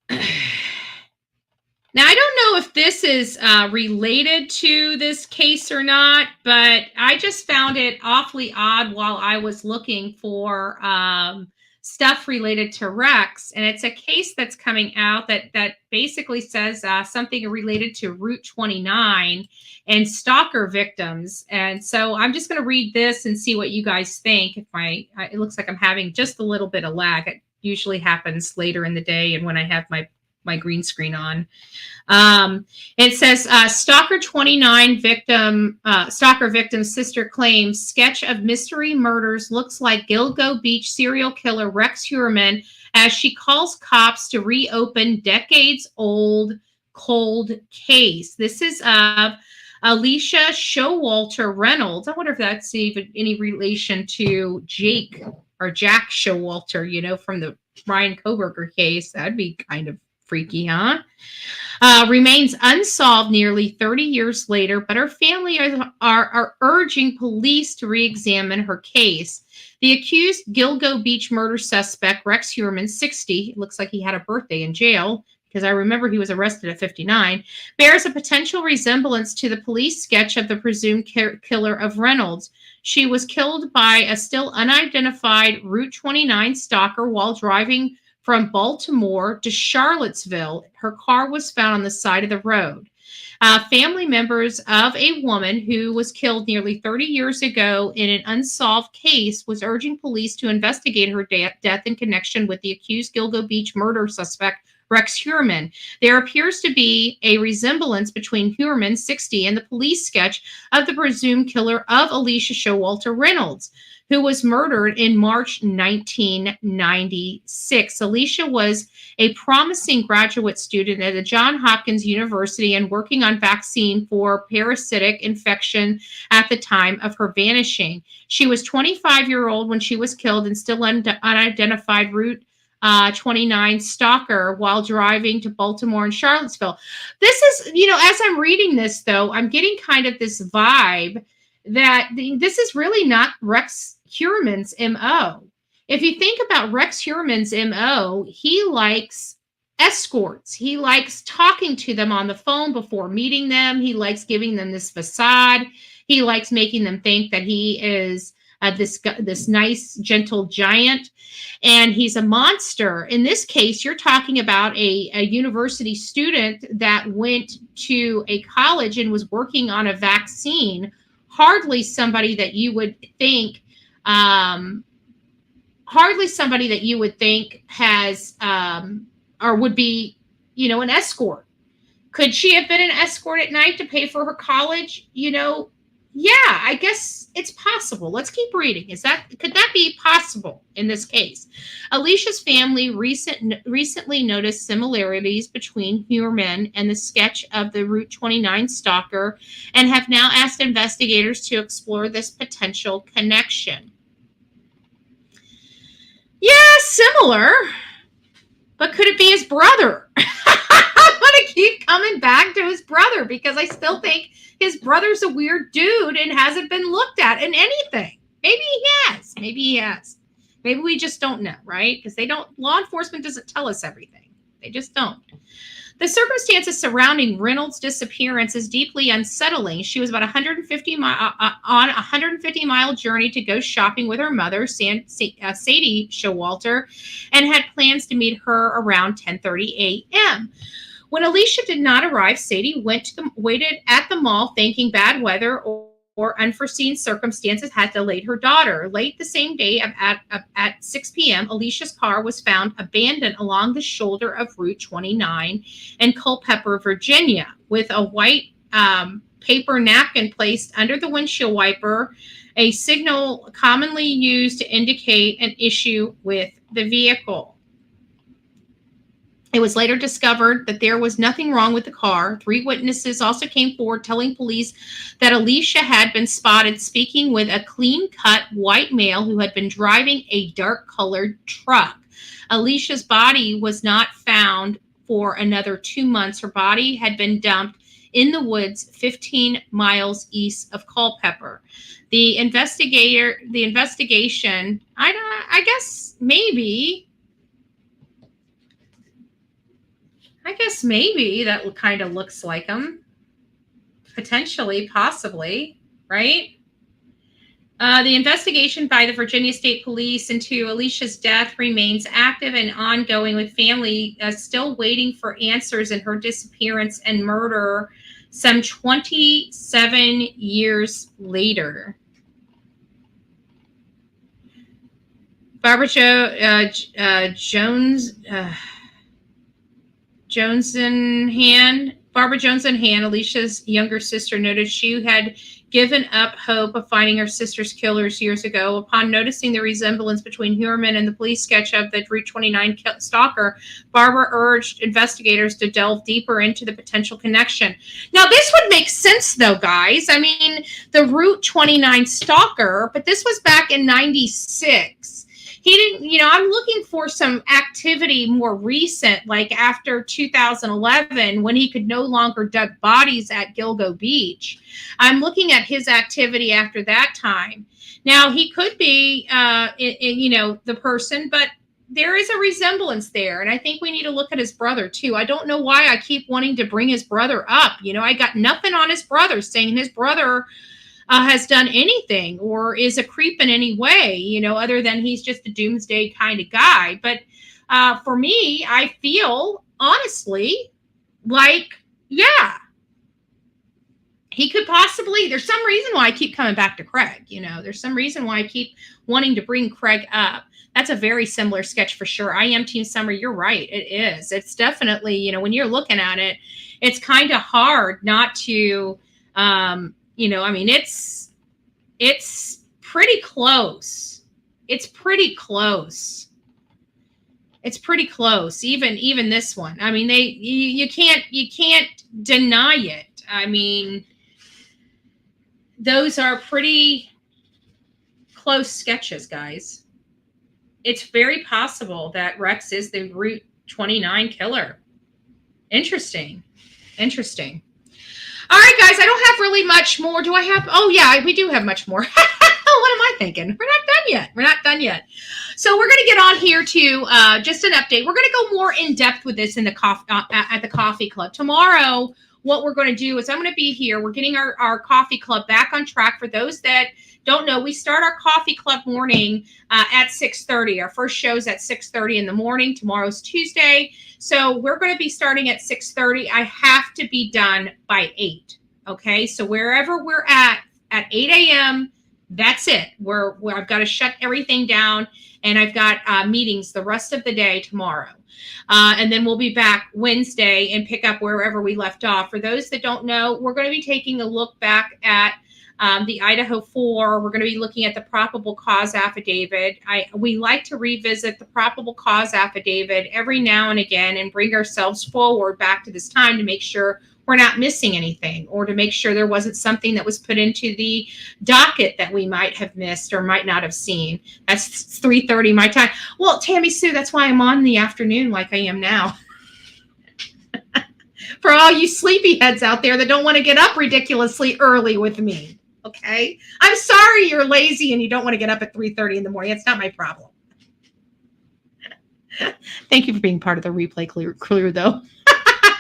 Now, I don't know if this is related to this case or not, but I just found it awfully odd while I was looking for stuff related to Rex. And it's a case that's coming out that basically says something related to Route 29 and stalker victims. And so I'm just going to read this and see what you guys think. It looks like I'm having just a little bit of lag. It usually happens later in the day and when I have my green screen on. It says, Stalker 29 victim, stalker victim's sister claims sketch of mystery murders looks like Gilgo Beach serial killer Rex Heuermann as she calls cops to reopen decades-old cold case. This is of Alicia Showalter Reynolds. I wonder if that's even any relation to Jake or Jack Showalter, from the Bryan Kohberger case. That'd be kind of freaky, huh? Remains unsolved nearly 30 years later, but her family are urging police to re-examine her case. The accused Gilgo Beach murder suspect, Rex Heuermann, 60, it looks like he had a birthday in jail, because I remember he was arrested at 59, bears a potential resemblance to the police sketch of the presumed killer of Reynolds. She was killed by a still unidentified Route 29 stalker while driving from Baltimore to Charlottesville. Her car was found on the side of the road. Family members of a woman who was killed nearly 30 years ago in an unsolved case was urging police to investigate her death in connection with the accused Gilgo Beach murder suspect, Rex Heuermann. There appears to be a resemblance between Heuermann, 60, and the police sketch of the presumed killer of Alicia Showalter Reynolds, who was murdered in March 1996. Alicia was a promising graduate student at the Johns Hopkins University and working on vaccine for parasitic infection at the time of her vanishing. She was 25-year-old when she was killed and still unidentified Route 29 stalker while driving to Baltimore and Charlottesville. This is, as I'm reading this, though, I'm getting kind of this vibe that this is really not Rex Heuermann's MO. If you think about Rex Heuermann's MO, he likes escorts. He likes talking to them on the phone before meeting them. He likes giving them this facade. He likes making them think that he is this nice, gentle giant, and he's a monster. In this case, you're talking about a university student that went to a college and was working on a vaccine. Hardly somebody that you would think, has or would be, an escort. Could she have been an escort at night to pay for her college? Yeah, I guess it's possible. Let's keep reading. Could that be possible in this case? Alicia's family recently noticed similarities between Heuermann and the sketch of the Route 29 stalker and have now asked investigators to explore this potential connection. Yeah, similar. But could it be his brother? I'm going to keep coming back to his brother because I still think his brother's a weird dude and hasn't been looked at in anything. Maybe he has. Maybe we just don't know, right? Because law enforcement doesn't tell us everything. They just don't. The circumstances surrounding Reynolds' disappearance is deeply unsettling. She was about on a 150-mile journey to go shopping with her mother, Sadie Showalter, and had plans to meet her around 10:30 a.m. When Alicia did not arrive, Sadie waited at the mall, thinking bad weather or unforeseen circumstances had delayed her daughter. Late the same day at 6 p.m., Alicia's car was found abandoned along the shoulder of Route 29 in Culpeper, Virginia, with a white paper napkin placed under the windshield wiper, a signal commonly used to indicate an issue with the vehicle. It was later discovered that there was nothing wrong with the car. 3 witnesses also came forward telling police that Alicia had been spotted speaking with a clean-cut white male who had been driving a dark-colored truck. Alicia's body was not found for another 2 months. Her body had been dumped in the woods 15 miles east of Culpeper. The investigation, I guess maybe that kind of looks like him. Potentially, possibly, right? The investigation by the Virginia State Police into Alicia's death remains active and ongoing, with family still waiting for answers in her disappearance and murder some 27 years later. Barbara Barbara Jones and Han, Alicia's younger sister, noted she had given up hope of finding her sister's killers years ago. Upon noticing the resemblance between Heuermann and the police sketch of the Route 29 stalker, Barbara urged investigators to delve deeper into the potential connection. Now, this would make sense, though, guys. I mean, the Route 29 stalker, but this was back in 96. He didn't, I'm looking for some activity more recent, like after 2011, when he could no longer dump bodies at Gilgo Beach. I'm looking at his activity after that time. Now, he could be, the person, but there is a resemblance there. And I think we need to look at his brother, too. I don't know why I keep wanting to bring his brother up. I got nothing on his brother saying his brother has done anything or is a creep in any way, other than he's just a doomsday kind of guy. But for me, I feel honestly like, yeah, he could possibly, there's some reason why I keep coming back to Craig, there's some reason why I keep wanting to bring Craig up. That's a very similar sketch for sure. I am Team Summer. You're right. It is. It's definitely, when you're looking at it, it's kind of hard not to, it's pretty close. It's pretty close. Even this one. I mean, you can't deny it. I mean, those are pretty close sketches, guys. It's very possible that Rex is the Route 29 killer. Interesting. All right, guys, I don't have really much more. Do I have? Oh, yeah, we do have much more. What am I thinking? We're not done yet. So we're going to get on here to just an update. We're going to go more in depth with this in the at the coffee club. Tomorrow, what we're going to do is I'm going to be here. We're getting our coffee club back on track. For those that don't know, we start our coffee club morning at 6:30. Our first show's at 6:30 in the morning. Tomorrow's Tuesday. So we're going to be starting at 6:30. I have to be done by 8. Okay. So wherever we're at 8 a.m., that's it. Where I've got to shut everything down, and I've got meetings the rest of the day tomorrow. And then we'll be back Wednesday and pick up wherever we left off. For those that don't know, we're going to be taking a look back at the Idaho 4. We're going to be looking at the probable cause affidavit. We like to revisit the probable cause affidavit every now and again and bring ourselves forward back to this time to make sure we're not missing anything, or to make sure there wasn't something that was put into the docket that we might have missed or might not have seen. That's 3:30 my time. Well, Tammy Sue, that's why I'm on in the afternoon like I am now. For all you sleepy heads out there that don't want to get up ridiculously early with me, okay? I'm sorry you're lazy and you don't want to get up at 3:30 in the morning. It's not my problem. Thank you for being part of the replay crew, though.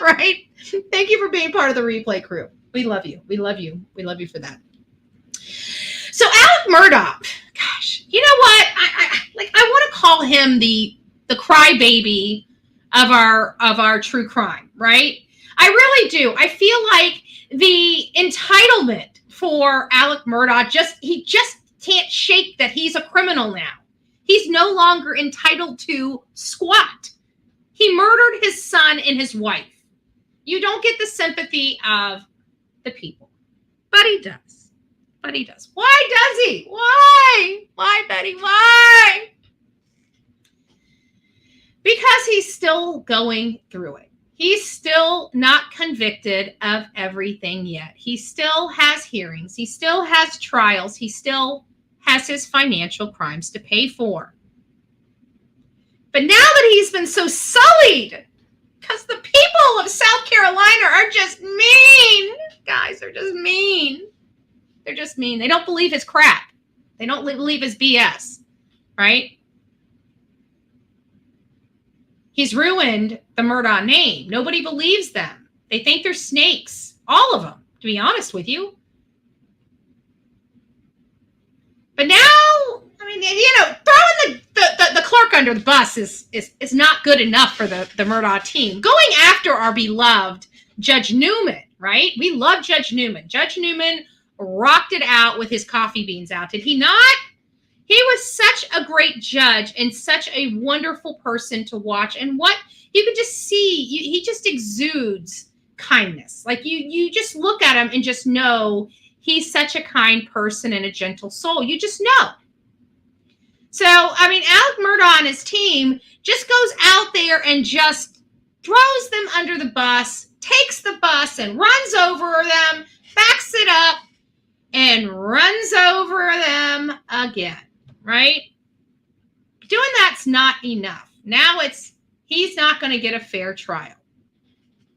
Right? Thank you for being part of the replay crew. We love you. We love you. We love you for that. So Alec Murdaugh, gosh, you know what? I want to call him the crybaby of our true crime, right? I really do. I feel like the entitlement for Alec Murdaugh he just can't shake that he's a criminal now. He's no longer entitled to squat. He murdered his son and his wife. You don't get the sympathy of the people, but he does. But he does. Why does he? Why? Why, Betty? Why? Because he's still going through it. He's still not convicted of everything yet. He still has hearings. He still has trials. He still has his financial crimes to pay for. But now that he's been so sullied, because the people of South Carolina are just mean. Guys, they're just mean. They're just mean. They don't believe his crap. They don't believe his BS, right? He's ruined the Murdaugh name. Nobody believes them. They think they're snakes. All of them, to be honest with you. But now, I mean, you know, throwing the clerk under the bus is not good enough for the Murdaugh team. Going after our beloved Judge Newman, right? We love Judge Newman. Judge Newman rocked it out with his coffee beans out. Did he not? He was such a great judge and such a wonderful person to watch. And what you could just see, he just exudes kindness. Like you just look at him and just know he's such a kind person and a gentle soul. You just know. So, I mean, Alec Murdaugh and his team just goes out there and just throws them under the bus, takes the bus and runs over them, backs it up, and runs over them again, right? Doing that's not enough. Now he's not going to get a fair trial.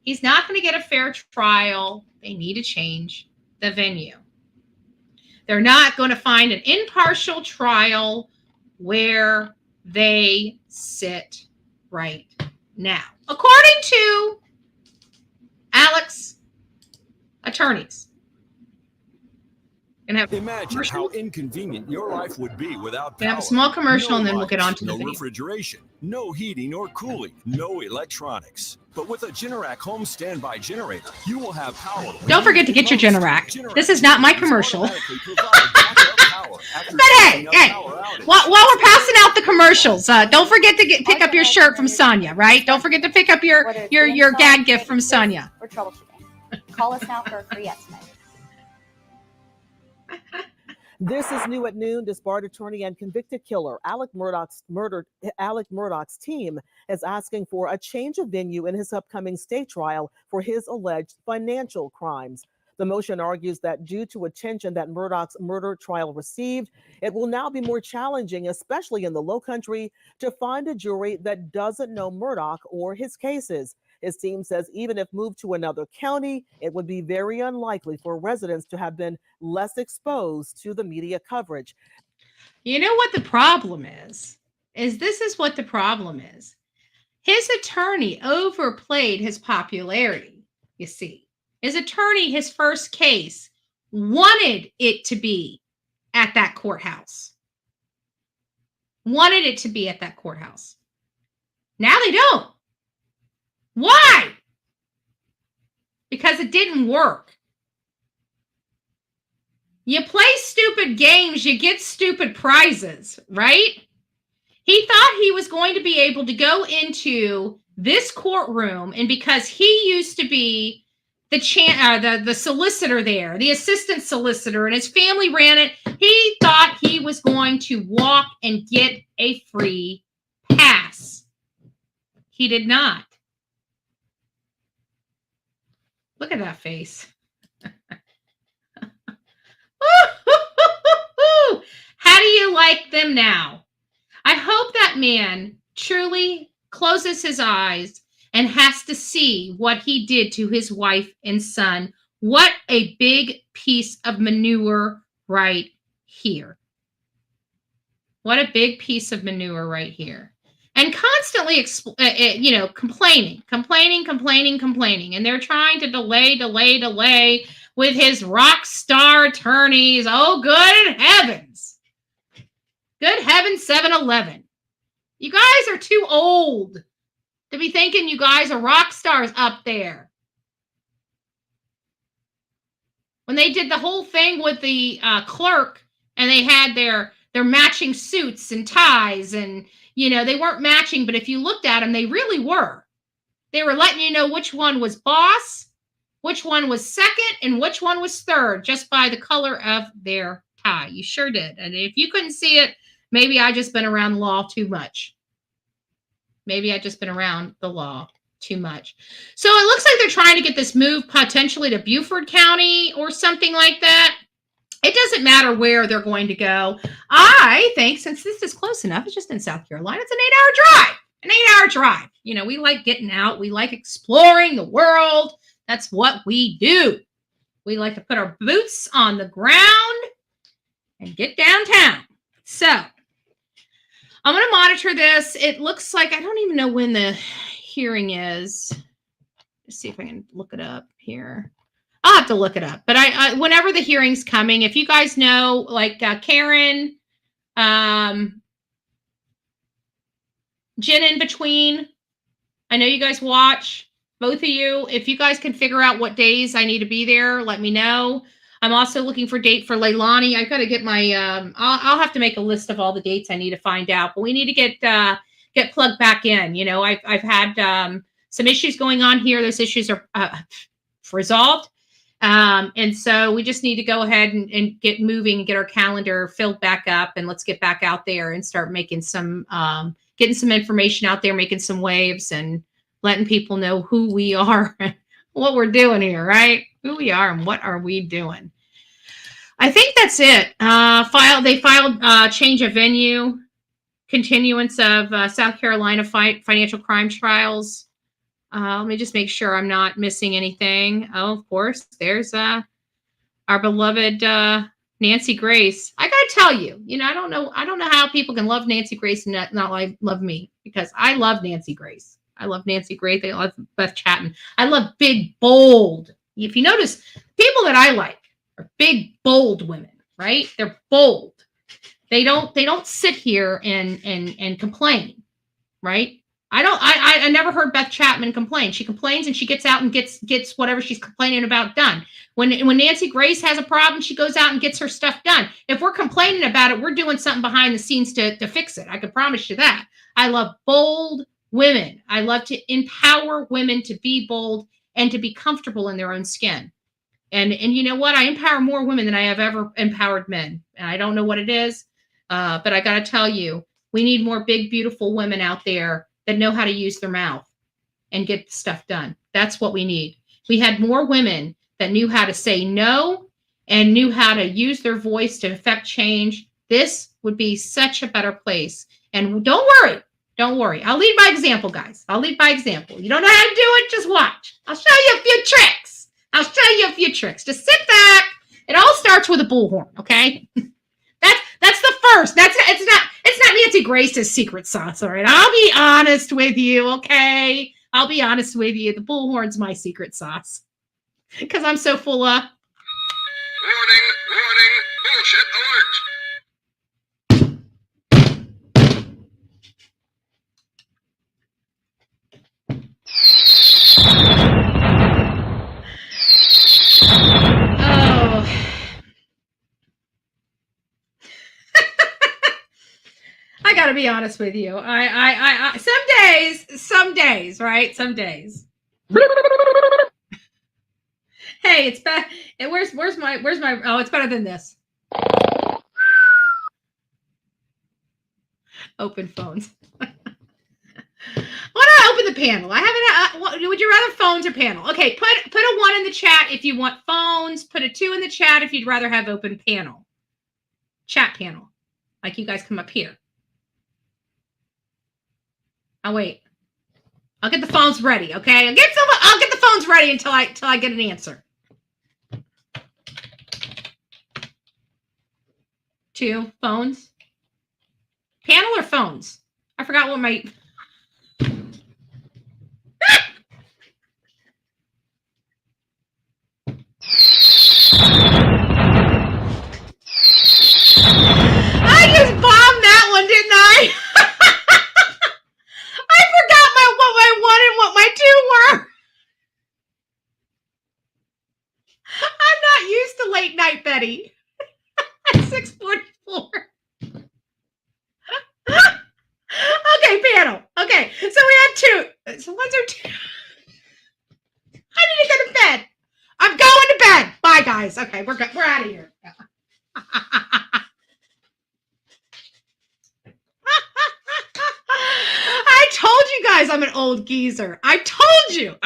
He's not going to get a fair trial. They need to change the venue. They're not going to find an impartial trial where they sit right now, according to Alec's attorneys. Imagine how inconvenient your life would be without power. Have a small commercial, and then we'll lights, get on to the no video. refrigeration, no heating or cooling, no electronics. But with a Generac home standby generator, you will have power. Don't forget to get your Generac. This is not my commercial. But hey, while we're passing out the commercials, don't forget to pick up your shirt from Sonia, right? Don't forget to pick up your gag gift from Sonia. We're troubleshooting. Call us now for a free estimate. This is New at Noon. Disbarred attorney and convicted killer Alec Murdaugh's team is asking for a change of venue in his upcoming state trial for his alleged financial crimes. The motion argues that due to attention that Murdaugh's murder trial received, it will now be more challenging, especially in the Lowcountry, to find a jury that doesn't know Murdaugh or his cases. His team says even if moved to another county, it would be very unlikely for residents to have been less exposed to the media coverage. You know what the problem is? This is what the problem is. His attorney overplayed his popularity, you see. His attorney, his first case, wanted it to be at that courthouse. Wanted it to be at that courthouse. Now they don't. Why? Because it didn't work. You play stupid games, you get stupid prizes, right? He thought he was going to be able to go into this courtroom, and because he used to be the solicitor there, the assistant solicitor, and his family ran it, he thought he was going to walk and get a free pass. He did not. Look at that face. How do you like them now? I hope that man truly closes his eyes and has to see what he did to his wife and son. What a big piece of manure right here. What a big piece of manure right here. And constantly, complaining. And they're trying to delay with his rock star attorneys. Oh, good heavens. Good heavens, 7-Eleven. You guys are too old to be thinking you guys are rock stars up there. When they did the whole thing with the clerk and they had their matching suits and ties and, they weren't matching, but if you looked at them, they really were. They were letting you know which one was boss, which one was second, and which one was third, just by the color of their tie. You sure did. And if you couldn't see it, maybe I just been around the law too much. Maybe I just been around the law too much. So it looks like they're trying to get this moved potentially to Beaufort County or something like that. It doesn't matter where they're going to go. I think since this is close enough, it's just in South Carolina, it's an 8-hour drive. An 8-hour drive. We like getting out. We like exploring the world. That's what we do. We like to put our boots on the ground and get downtown. So I'm going to monitor this. It looks like I don't even know when the hearing is. Let's see if I can look it up here. I'll have to look it up. But I whenever the hearing's coming, if you guys know, like Karen, Jen in between, I know you guys watch, both of you. If you guys can figure out what days I need to be there, let me know. I'm also looking for date for Leilani. I've got to get my, I'll have to make a list of all the dates I need to find out, but we need to get plugged back in. I've had some issues going on here. Those issues are resolved. And so we just need to go ahead and get moving and get our calendar filled back up, and let's get back out there and start making some, getting some information out there, making some waves and letting people know who we are, what we're doing here, right? Who we are and what are we doing. I think that's it. They filed change of venue, continuance of South Carolina financial crime trials. Let me just make sure I'm not missing anything. Oh, of course, there's our beloved Nancy Grace. I gotta tell you, I don't know how people can love Nancy Grace and not love me, because I love Nancy Grace. I love Nancy Grace. I love Beth Chapman. I love big, bold. If you notice, people that I like are big, bold women, right? They're bold. They don't sit here and complain, right? I never heard Beth Chapman complain. She complains and she gets out and gets whatever she's complaining about done. When Nancy Grace has a problem, she goes out and gets her stuff done. If we're complaining about it, we're doing something behind the scenes to fix it. I can promise you that. I love bold women. I love to empower women to be bold and to be comfortable in their own skin. And you know what? I empower more women than I have ever empowered men. And I don't know what it is, but I got to tell you, we need more big, beautiful women out there that know how to use their mouth and get stuff done. That's what we need. We had more women that knew how to say no and knew how to use their voice to affect change. This would be such a better place. And don't worry. I'll lead by example, guys. I'll lead by example. You don't know how to do it? Just watch. I'll show you a few tricks. Just sit back. It all starts with a bullhorn, okay? That's the first. It's not Nancy Grace's secret sauce, all right? I'll be honest with you, okay? I'll be honest with you. The bullhorn's my secret sauce. Because I'm so full of... Warning, warning, bullshit alert. Oh. I gotta be honest with you. I some days, right? Some days. Hey, it's better. Where's my, oh, it's better than this. Open phones. Why don't I open the panel? I haven't, would you rather phones or panel? Okay, put a 1 in the chat if you want phones. Put a 2 in the chat if you'd rather have open panel. Chat panel. Like you guys come up here. I'll wait. I'll get the phones ready, okay? I'll get the phones ready until I get an answer. 2 phones. Panel or phones? I forgot what my... I just bombed that one, didn't I? I forgot what my 1 and what my 2 were. I'm not used to late night Betty. At 6:44. Okay, panel. Okay, so we had 2. So ones are 2. I need to go to bed. I'm going to bed. Bye, guys. Okay, we're good. We're out of here. I told you guys I'm an old geezer. I told you,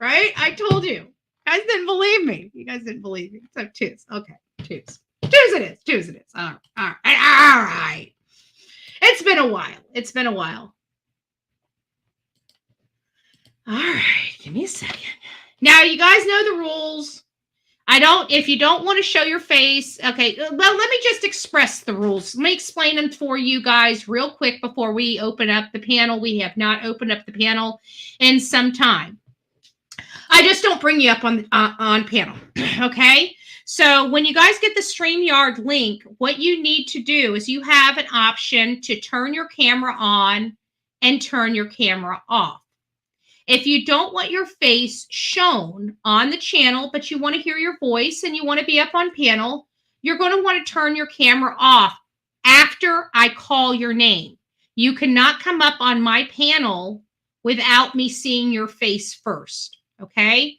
right? I told you. You guys didn't believe me. You guys didn't believe me. So 2s. Okay, 2s. 2s it is. 2s it is. All right. It's been a while. All right, give me a second. Now, you guys know the rules. If you don't want to show your face, okay, well, let me just express the rules. Let me explain them for you guys real quick before we open up the panel. We have not opened up the panel in some time. I just don't bring you up on panel, okay? So when you guys get the StreamYard link, what you need to do is you have an option to turn your camera on and turn your camera off. If you don't want your face shown on the channel, but you want to hear your voice and you want to be up on panel, you're going to want to turn your camera off after I call your name. You cannot come up on my panel without me seeing your face first, okay?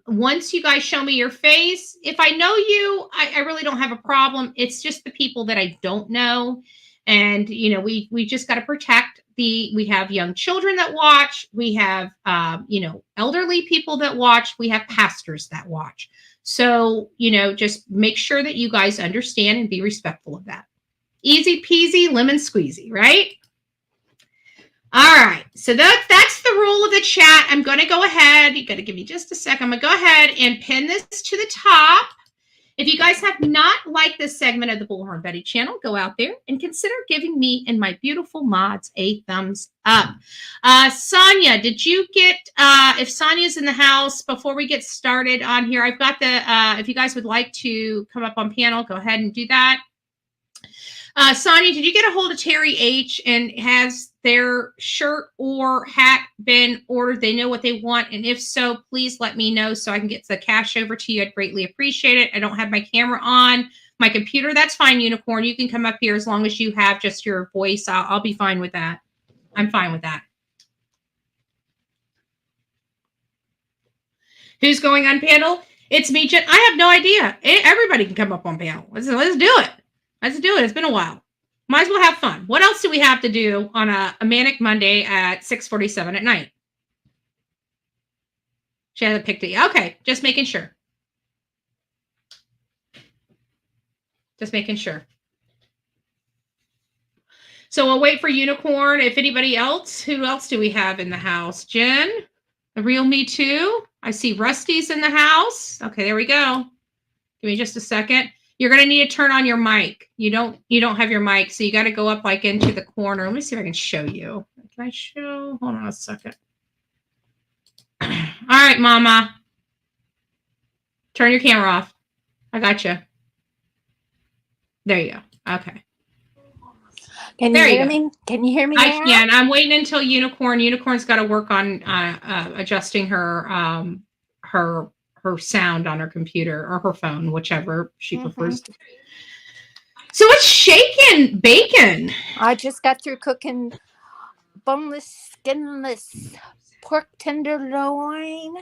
Once you guys show me your face, if I know you, I really don't have a problem. It's just the people that I don't know. And, you know, we just got to protect we have young children that watch. We have, elderly people that watch. We have pastors that watch. So, just make sure that you guys understand and be respectful of that. Easy peasy, lemon squeezy, right? All right. So that's the rule of the chat. I'm going to go ahead. You got to give me just a second. I'm going to go ahead and pin this to the top. If you guys have not liked this segment of the Bullhorn Betty channel, go out there and consider giving me and my beautiful mods a thumbs up. Sonia, did you get, if Sonia's in the house, before we get started on here, I've got if you guys would like to come up on panel, go ahead and do that. Sonia, did you get a hold of Terry H, and has their shirt or hat been ordered? They know what they want, and if so, please let me know so I can get the cash over to you. I'd greatly appreciate it. I don't have my camera on my computer. That's fine, Unicorn. You can come up here as long as you have just your voice. I'll be fine with that. I'm fine with that. Who's going on panel? It's me, Jen. I have no idea. Everybody can come up on panel. Let's do it. Let's do it. It's been a while. Might as well have fun. What else do we have to do on a Manic Monday at 6:47 at night? She hasn't picked it yet. Okay, just making sure. Just making sure. So we'll wait for Unicorn. If anybody else, who else do we have in the house? Jen, the real me too. I see Rusty's in the house. Okay, there we go. Give me just a second. You're going to need to turn on your mic. You don't have your mic, so you got to go up like into the corner. Let me see if I can show you. Can I show? Hold on a second. All right, Mama. Turn your camera off. I got you. There you go. Okay. Can you hear me? Can you hear me I now? can. I'm waiting until Unicorn's got to work on adjusting her sound on her computer or her phone, whichever she prefers. So what's shaking, bacon? I just got through cooking boneless, skinless pork tenderloin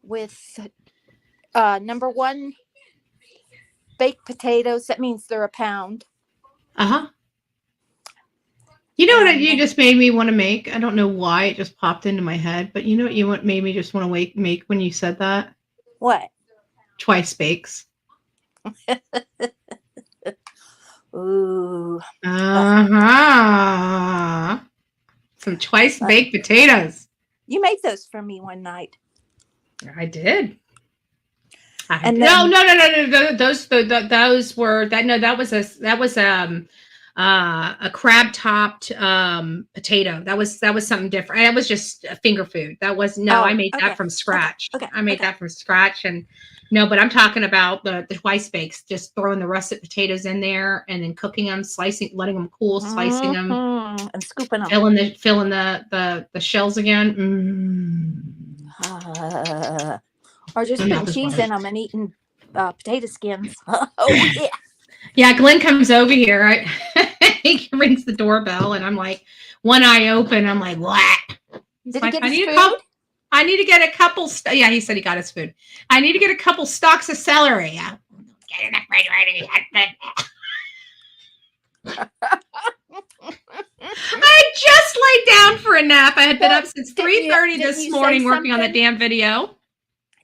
with number one baked potatoes. That means they're a pound. You know what you just made me want to make? I don't know why it just popped into my head, but you know what made me just want to make when you said that? What? Twice bakes. Ooh. Some twice baked potatoes. You made those for me one night. I did. And no. Those were that was a crab topped potato. That was something different. That was just finger food. That was I made that from scratch. I made that from scratch. And no, but I'm talking about the twice bakes, just throwing the russet potatoes in there and then cooking them, slicing, letting them cool, slicing them and scooping them, filling the shells again. Or just putting cheese in them and eating potato skins. Oh yeah. Yeah, Glenn comes over here. Right? He rings the doorbell, and I'm like, one eye open. I'm like, what? Did he get his food? I need to get a couple. Yeah, he said he got his food. I need to get a couple stalks of celery. Get in the refrigerator. I just laid down for a nap. I had been up since 3:30 this morning working on that damn video.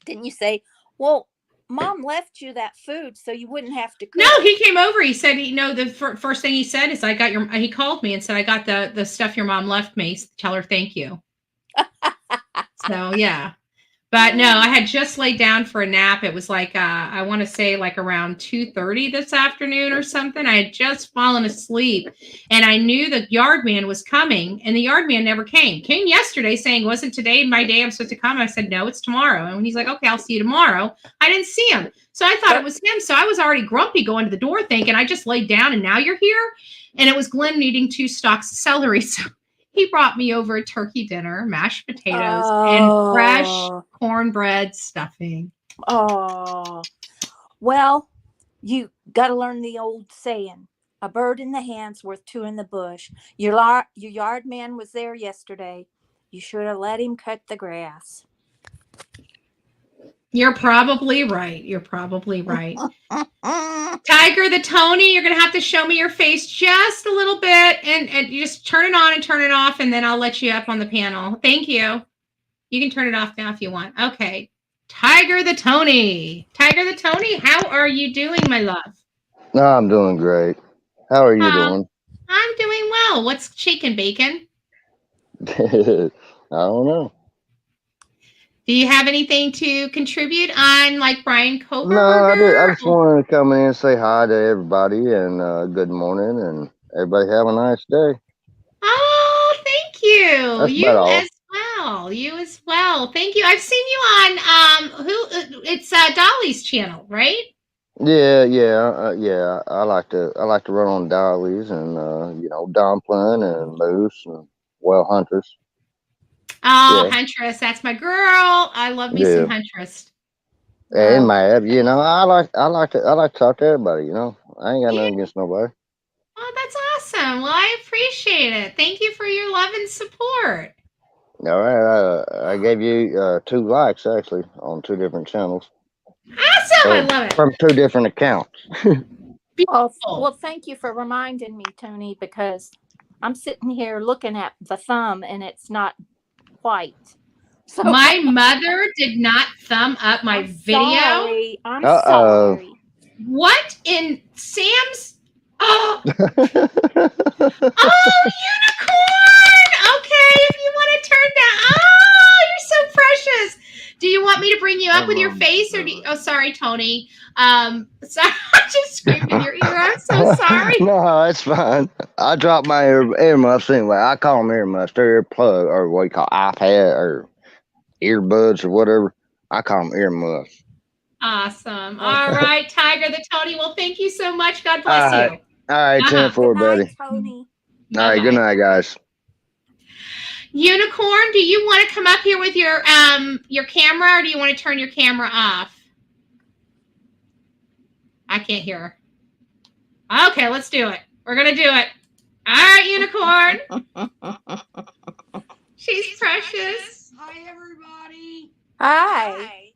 Didn't you say, well, Mom left you that food so you wouldn't have to cook? No, he came over. He said, the first thing he said is, he called me and said, I got the stuff your mom left me. Tell her thank you. So, yeah. But no, I had just laid down for a nap. It was like, I want to say like around 2:30 this afternoon or something. I had just fallen asleep and I knew the yard man was coming and the yard man never came. Came yesterday saying, wasn't today my day I'm supposed to come? I said, no, it's tomorrow. And he's like, okay, I'll see you tomorrow. I didn't see him. So I thought it was him. So I was already grumpy going to the door thinking I just laid down and now you're here. And it was Glenn needing 2 stalks of celery. So he brought me over a turkey dinner, mashed potatoes, and fresh cornbread stuffing. Oh, well, you got to learn the old saying, a bird in the hand's worth 2 in the bush. Your yard man was there yesterday. You should have let him cut the grass. You're probably right. Tiger the Tony, you're going to have to show me your face just a little bit and you just turn it on and turn it off and then I'll let you up on the panel. Thank you. You can turn it off now if you want. Okay. Tiger the Tony, how are you doing, my love? No, I'm doing great. How are you doing? I'm doing well. What's shaking, bacon? I don't know. Do you have anything to contribute on, like Bryan Kohberger? No, I just wanted to come in and say hi to everybody and good morning, and everybody have a nice day. Oh, thank you. That's about all. You as well. Thank you. I've seen you on it's Dolly's channel, right? Yeah. I like to run on dollies and dumpling and moose and Huntress. Oh, yeah. Huntress, that's my girl. I love me some Huntress. And Mab, I like to talk to everybody. I ain't got nothing against nobody. Oh, that's awesome. Well, I appreciate it. Thank you for your love and support. All right, I gave you 2 likes actually on 2 different channels. Awesome, I love it. From 2 different accounts. Well, thank you for reminding me, Tony, because I'm sitting here looking at the thumb and it's not white. So my mother did not thumb up my video. I'm sorry. What in Sam's? Oh, Unicorn. Okay, if you want to turn down. Oh, you're so precious. Do you want me to bring you up with your face, or sorry, Tony. Sorry, I just screamed in your ear. I'm so sorry. No, it's fine. I dropped my earmuffs anyway. I call them earmuffs. They're earplug, or what you call iPad or earbuds or whatever. I call them earmuffs. Awesome. All right, Tiger the Tony. Well, thank you so much. God bless All right. you. All right, 10 4, Good buddy. night, Tony. All right, good night, guys. Unicorn, do you want to come up here with your camera, or do you want to turn your camera off? I can't hear her. Okay, let's do it. We're gonna do it. All right, Unicorn. She's precious. Hi, everybody. Hi.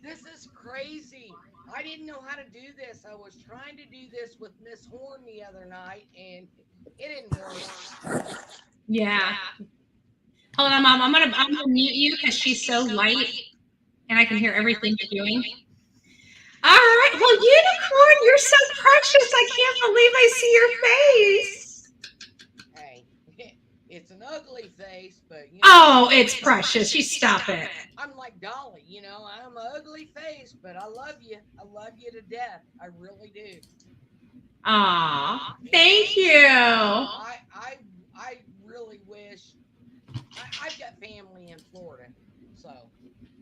This is crazy. I didn't know how to do this. I was trying to do this with Miss Horn the other night, and it didn't work. Yeah. Hold on, Mom. I'm gonna mute you because she's so light, and I can hear everything you're doing. All right. Well, Unicorn, you're so precious. I can't believe I see your face. Hey, it's an ugly face, but you know. Oh, it's precious. You stop it. I'm like Dolly, you know. I'm an ugly face, but I love you. I love you to death. I really do. Aw, thank you. I really wish. I've got family in Florida, so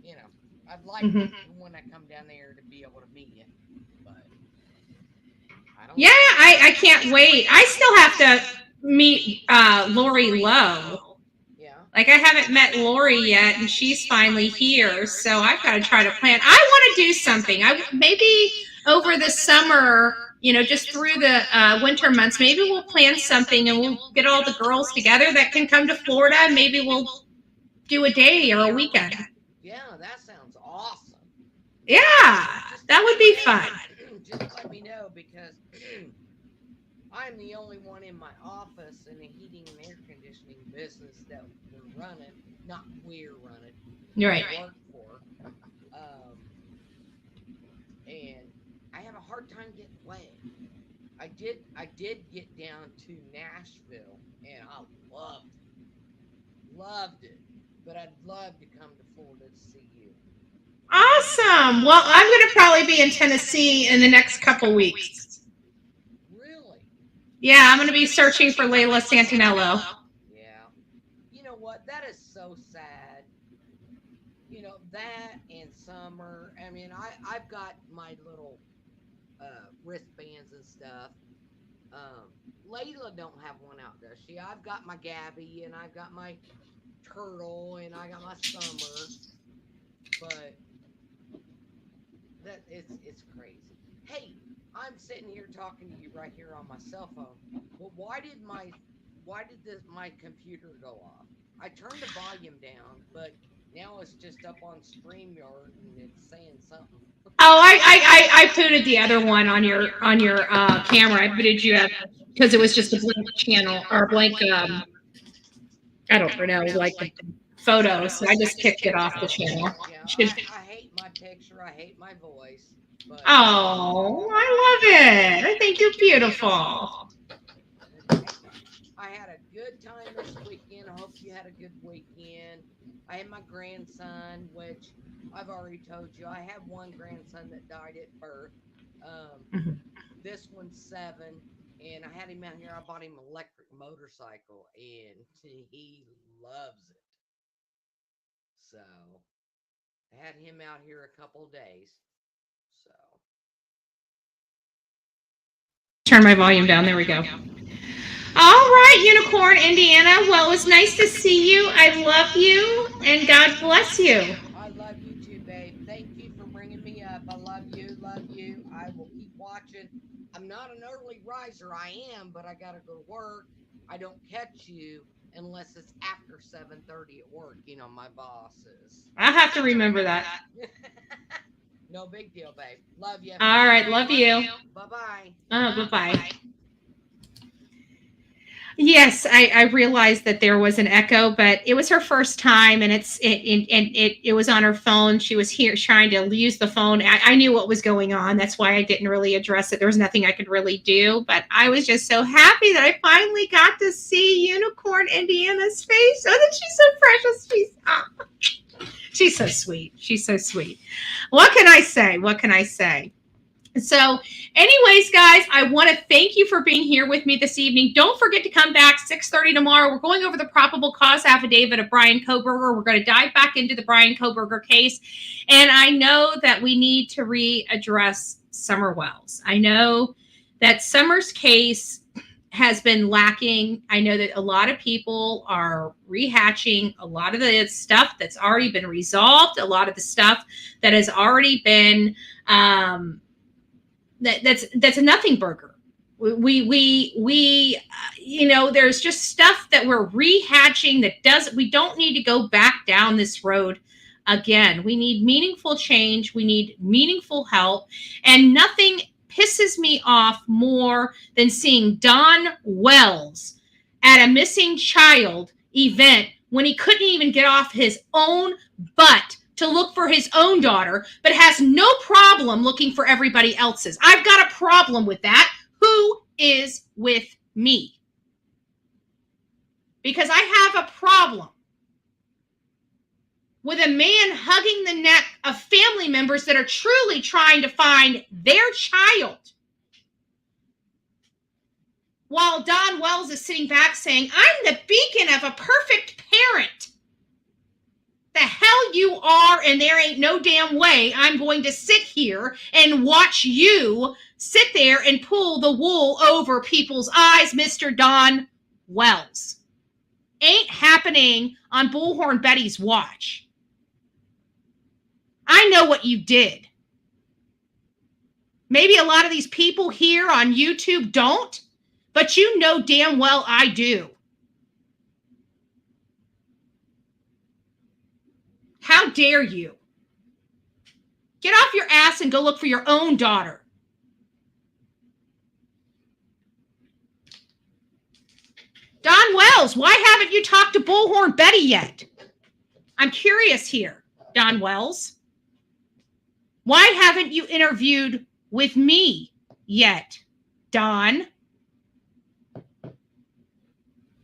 you know I'd like when I come down there to be able to meet you. But I don't. Yeah, I can't wait. I still have to meet Lori Lowe. Yeah. Like I haven't met Lori yet, and she's finally here, so I've got to try to plan. I want to do something. Maybe over the summer, you know, just through the winter months, maybe we'll plan something and we'll get all the girls together that can come to Florida. And maybe we'll do a day or a weekend. Yeah, that sounds awesome. Yeah, that would be fun. Just let me know because I'm the only one in my office in the heating and air conditioning business that we're running. Not we're running. Right. I work for. And I have a hard time getting away. I did get down to Nashville and I loved it. But I'd love to come to Florida to see you. Awesome. Well, I'm going to probably be in Tennessee in the next couple weeks. Really? Yeah, I'm going to be searching for Layla Santinello. Yeah. You know what? That is so sad. You know, that and summer. I mean, I've got my little wristbands and stuff. Layla don't have one out there. I've got my Gabby and I've got my Turtle and I got my Summer. But that it's crazy. Hey, I'm sitting here talking to you right here on my cell phone. Well, why did my computer go off? I turned the volume down, but now it's just up on StreamYard and it's saying something. Oh, I pooted the other one on your camera. I booted you up because it was just a blank channel or a blank I don't know, like photo. So I just kicked it off the channel. Yeah, I hate my picture. I hate my voice. But, oh, I love it. I think you're beautiful. I had a good time this weekend. I hope you had a good weekend. I had my grandson, which I've already told you. I have one grandson that died at birth. This one's 7, and I had him out here. I bought him an electric motorcycle, and he loves it. So I had him out here a couple days. So turn my volume down. There we go. All right, Unicorn, Indiana. Well, it was nice to see you. I love you, and God bless you. I love you too, babe. Thank you for bringing me up. I love you, love you. I will keep watching. I'm not an early riser. I am, but I got to go to work. I don't catch you unless it's after 7:30 at work. You know, my boss is. I have to remember that. No big deal, babe. Love you. All right, love you. Bye-bye. Bye-bye. Yes, I realized that there was an echo, but it was her first time, and it was on her phone. She was here trying to use the phone. I knew what was going on. That's why I didn't really address it. There was nothing I could really do, but I was just so happy that I finally got to see Unicorn Indiana's face. Oh, that she's so precious. She's so sweet. She's so sweet. What can I say? What can I say? So anyways, guys, I want to thank you for being here with me this evening. Don't forget to come back 6:30 tomorrow. We're going over the probable cause affidavit of Bryan Kohberger. We're going to dive back into the Bryan Kohberger case. And I know that we need to readdress Summer Wells. I know that Summer's case has been lacking. I know that a lot of people are rehashing a lot of the stuff that's already been resolved, a lot of the stuff that has already been that's a nothing burger. We you know, there's just stuff that we're rehashing that we don't need to go back down this road again. We need meaningful change. We need meaningful help, and nothing pisses me off more than seeing Don Wells at a missing child event when he couldn't even get off his own butt to look for his own daughter, but has no problem looking for everybody else's. I've got a problem with that. Who is with me? Because I have a problem with a man hugging the neck of family members that are truly trying to find their child, while Don Wells is sitting back saying, I'm the beacon of a perfect parent. The hell you are, and there ain't no damn way I'm going to sit here and watch you sit there and pull the wool over people's eyes, Mr. Don Wells. Ain't happening on Bullhorn Betty's watch. I know what you did. Maybe a lot of these people here on YouTube don't, but you know damn well I do. How dare you? Get off your ass and go look for your own daughter. Don Wells, why haven't you talked to Bullhorn Betty yet? I'm curious here, Don Wells. Why haven't you interviewed with me yet, Don?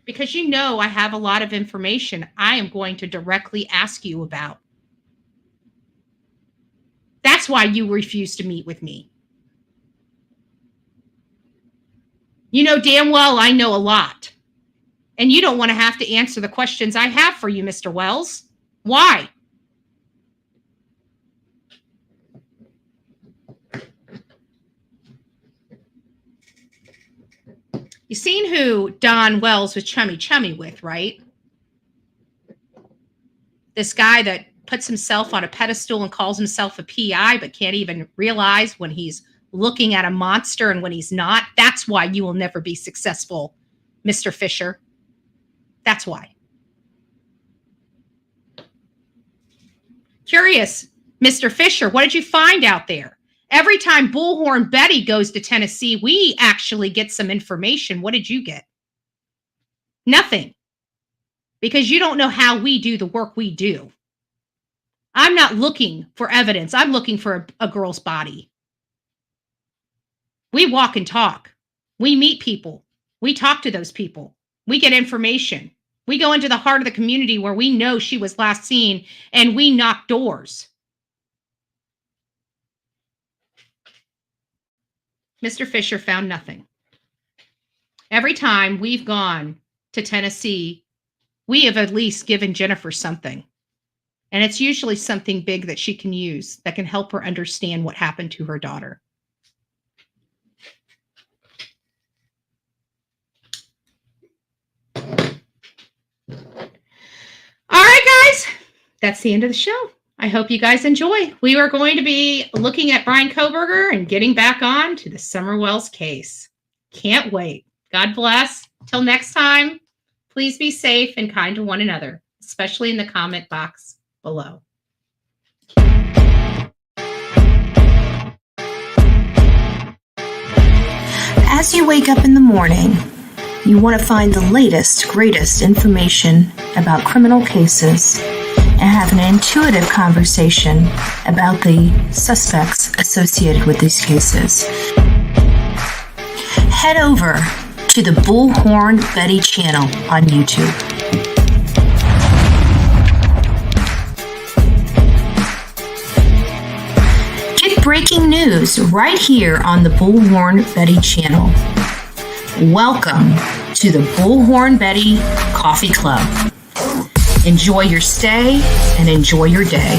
Because you know I have a lot of information I am going to directly ask you about. That's why you refuse to meet with me. You know damn well I know a lot. And you don't want to have to answer the questions I have for you, Mr. Wells. Why? You seen who Don Wells was chummy with, right? This guy that puts himself on a pedestal and calls himself a PI, but can't even realize when he's looking at a monster and when he's not. That's why you will never be successful, Mr. Fisher. That's why. Curious, Mr. Fisher, what did you find out there? Every time Bullhorn Betty goes to Tennessee, we actually get some information. What did you get? Nothing. Because you don't know how we do the work we do. I'm not looking for evidence. I'm looking for a girl's body. We walk and talk. We meet people. We talk to those people. We get information. We go into the heart of the community where we know she was last seen, and we knock doors. Mr. Fisher found nothing. Every time we've gone to Tennessee, we have at least given Jennifer something. And it's usually something big that she can use that can help her understand what happened to her daughter. All right, guys, that's the end of the show. I hope you guys enjoy. We are going to be looking at Bryan Kohberger and getting back on to the Summer Wells case. Can't wait. God bless. Till next time, please be safe and kind to one another, especially in the comment box below. As you wake up in the morning, you want to find the latest, greatest information about criminal cases and have an intuitive conversation about the suspects associated with these cases. Head over to the Bullhorn Betty channel on YouTube. Get breaking news news right here on the Bullhorn Betty channel. Welcome to the Bullhorn Betty Coffee Club. Enjoy your stay and enjoy your day.